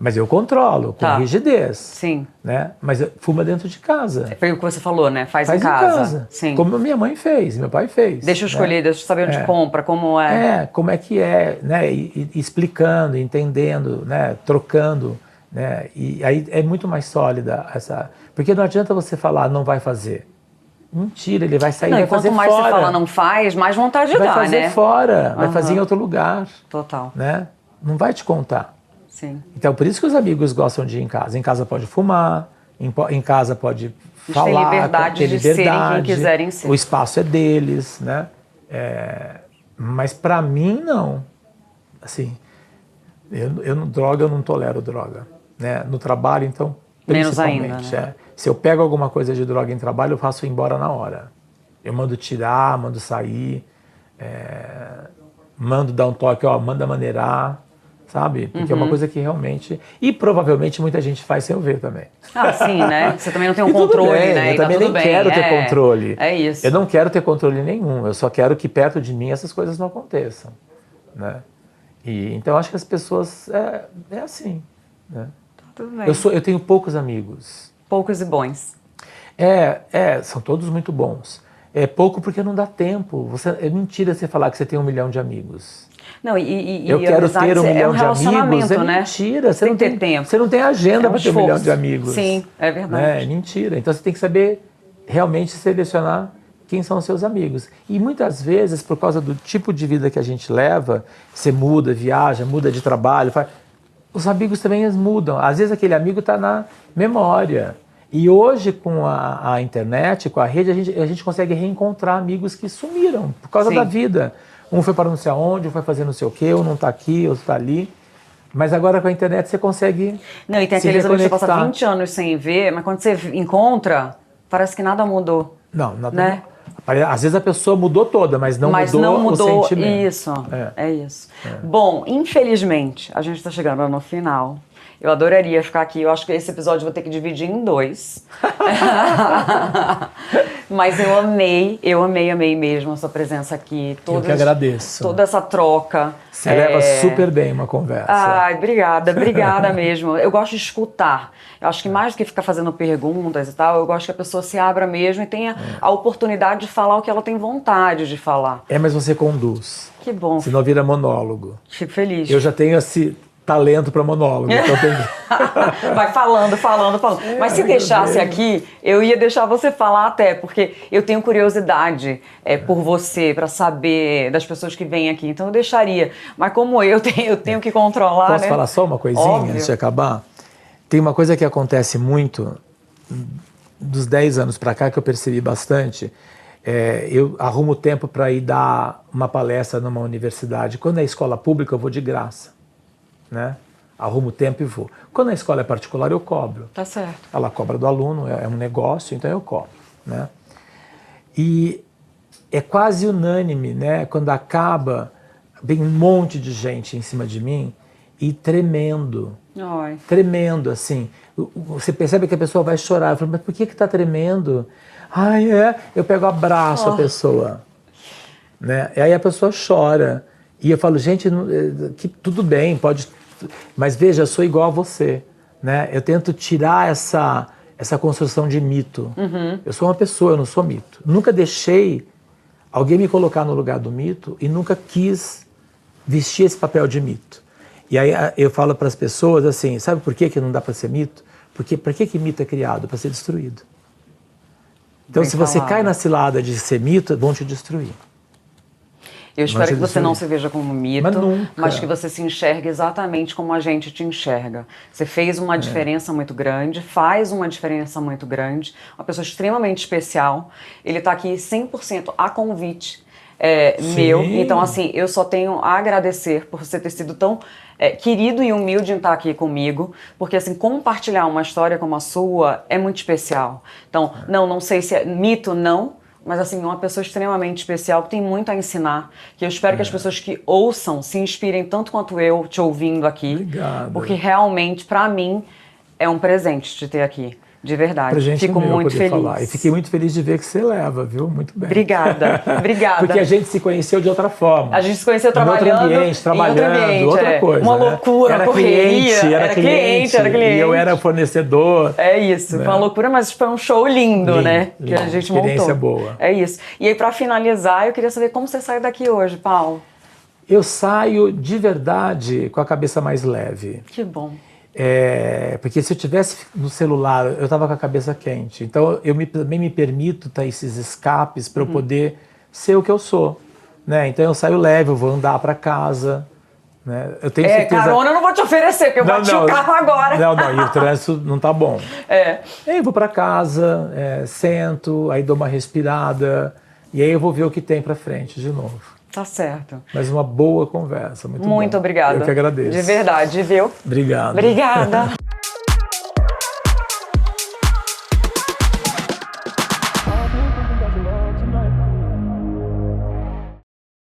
Mas eu controlo, com rigidez. Sim. Né? Mas fuma dentro de casa. Foi o que você falou, né? Faz em casa. casa. Sim. Como minha mãe fez, meu pai fez. Deixa eu escolher, né? deixa eu saber onde compra, como é. Como é que é, né? E explicando, entendendo, né? Trocando. Né? E aí é muito mais sólida essa... Porque não adianta você falar, não vai fazer. Mentira, ele vai sair e vai fazer fora. Quanto mais você fala não faz, mais vontade dá, né? Vai fazer fora, vai fazer em outro lugar. Total. Né? Não vai te contar. Sim. Então, por isso que os amigos gostam de ir em casa. Em casa pode fumar, em casa pode falar. Tem liberdade de serem quem quiserem ser. O espaço é deles, né? Mas para mim, não. Assim, droga, eu não tolero droga. Né? No trabalho, então, principalmente. Menos ainda, né? Se eu pego alguma coisa de droga em trabalho, eu faço ir embora na hora. Eu mando tirar, mando sair, mando dar um toque, manda maneirar. Sabe? Porque é uma coisa que realmente... E provavelmente muita gente faz sem eu ver também. Sim, né? Você também não tem um controle, bem, né? Eu também nem quero ter controle. É isso. Eu não quero ter controle nenhum. Eu só quero que perto de mim essas coisas não aconteçam. Né? Então acho que as pessoas... É assim. Né? Tudo bem. Eu tenho poucos amigos. Poucos e bons. São todos muito bons. É pouco porque não dá tempo. É mentira você falar que você tem 1 milhão de amigos. Não, eu quero ter 1 milhão de amigos. É mentira. Você tem não que ter tempo. Você não tem agenda para ter 1 milhão de amigos. Sim, é verdade. É mentira. Então você tem que saber realmente selecionar quem são os seus amigos. E muitas vezes, por causa do tipo de vida que a gente leva, você muda, viaja, muda de trabalho, os amigos também mudam. Às vezes aquele amigo está na memória. E hoje, com a internet, com a rede, a gente consegue reencontrar amigos que sumiram por causa da vida. Um foi para não sei aonde, um foi fazer não sei o quê, um não está aqui, outro está ali. Mas agora com a internet você consegue. Não, e tem aqueles amigos que você passa 20 anos sem ver, mas quando você encontra, parece que nada mudou. Não, nada né? mudou. Às vezes a pessoa mudou toda, mas não mudou o sentimento. Isso, é isso. Bom, infelizmente, a gente está chegando no final. Eu adoraria ficar aqui. Eu acho que esse episódio eu vou ter que dividir em 2. Mas eu amei mesmo a sua presença aqui. Eu que agradeço. Toda essa troca. Você leva super bem uma conversa. Ai, obrigada mesmo. Eu gosto de escutar. Eu acho que mais do que ficar fazendo perguntas e tal, eu gosto que a pessoa se abra mesmo e tenha a oportunidade de falar o que ela tem vontade de falar. Mas você conduz. Que bom. Senão vira monólogo. Fico feliz. Eu já tenho esse talento para monólogo. Então tem... Vai falando. Mas se deixasse aqui, eu ia deixar você falar até, porque eu tenho curiosidade por você, para saber das pessoas que vêm aqui. Então eu deixaria. Mas como eu tenho que controlar, Posso falar só uma coisinha antes de acabar? Tem uma coisa que acontece muito, dos 10 anos para cá, que eu percebi bastante. Eu arrumo tempo para ir dar uma palestra numa universidade. Quando é escola pública, eu vou de graça. Né? Arrumo tempo e vou. Quando a escola é particular, eu cobro. Tá certo. Ela cobra do aluno, é um negócio, então eu cobro. Né? E é quase unânime, né? Quando acaba, vem um monte de gente em cima de mim e tremendo. Ai. Tremendo, assim. Você percebe que a pessoa vai chorar. Eu falo, mas por que está tremendo? Eu pego, abraço a pessoa. Né? E aí a pessoa chora. E eu falo, gente, tudo bem, pode... Mas veja, eu sou igual a você. Né? Eu tento tirar essa construção de mito. Uhum. Eu sou uma pessoa, eu não sou mito. Nunca deixei alguém me colocar no lugar do mito e nunca quis vestir esse papel de mito. E aí eu falo para as pessoas assim, sabe por que não dá para ser mito? Porque para que mito é criado? Para ser destruído. Então, Bem se você falado. cai na cilada de ser mito, vão te destruir. Eu espero que te você não se destruir. veja como mito, Mas nunca. que você se enxergue exatamente como a gente te enxerga. Você fez uma diferença muito grande, faz uma diferença muito grande, uma pessoa extremamente especial. Ele está aqui 100% a convite meu. Então, assim, eu só tenho a agradecer por você ter sido tão querido e humilde em estar aqui comigo, porque, assim, compartilhar uma história como a sua é muito especial. Então, não sei se é mito, não. Mas, assim, uma pessoa extremamente especial que tem muito a ensinar, que eu espero que as pessoas que ouçam se inspirem tanto quanto eu te ouvindo aqui. Obrigado. Porque realmente, pra mim, é um presente te ter aqui. De verdade. Pra gente Fico é meu muito poder feliz. falar. E fiquei muito feliz de ver que você leva, viu? Muito bem. Obrigada, obrigada. Porque a gente se conheceu de outra forma. A gente se conheceu Em outro trabalhando. ambiente, trabalhando, em outro ambiente, outra coisa. Uma né? loucura, era correria. cliente, era cliente. E eu era fornecedor. É isso, né? foi uma loucura, mas foi um show lindo, né? Lindo, Que a gente experiência montou. boa. É isso. E aí, pra finalizar, eu queria saber como você saiu daqui hoje, Paulo. Eu saio de verdade com a cabeça mais leve. Que bom. Porque se eu tivesse no celular, eu estava com a cabeça quente. Então eu também me permito ter esses escapes para eu poder ser o que eu sou. Né? Então eu saio leve, eu vou andar para casa. Né? Eu tenho certeza... Carona eu não vou te oferecer, porque eu bati o carro agora. Não, e o trânsito não tá bom. Aí eu vou para casa, sento, aí dou uma respirada, e aí eu vou ver o que tem para frente de novo. Tá certo. Mas uma boa conversa, muito bom. Muito obrigada. Eu que agradeço. De verdade, viu? Obrigado. Obrigada.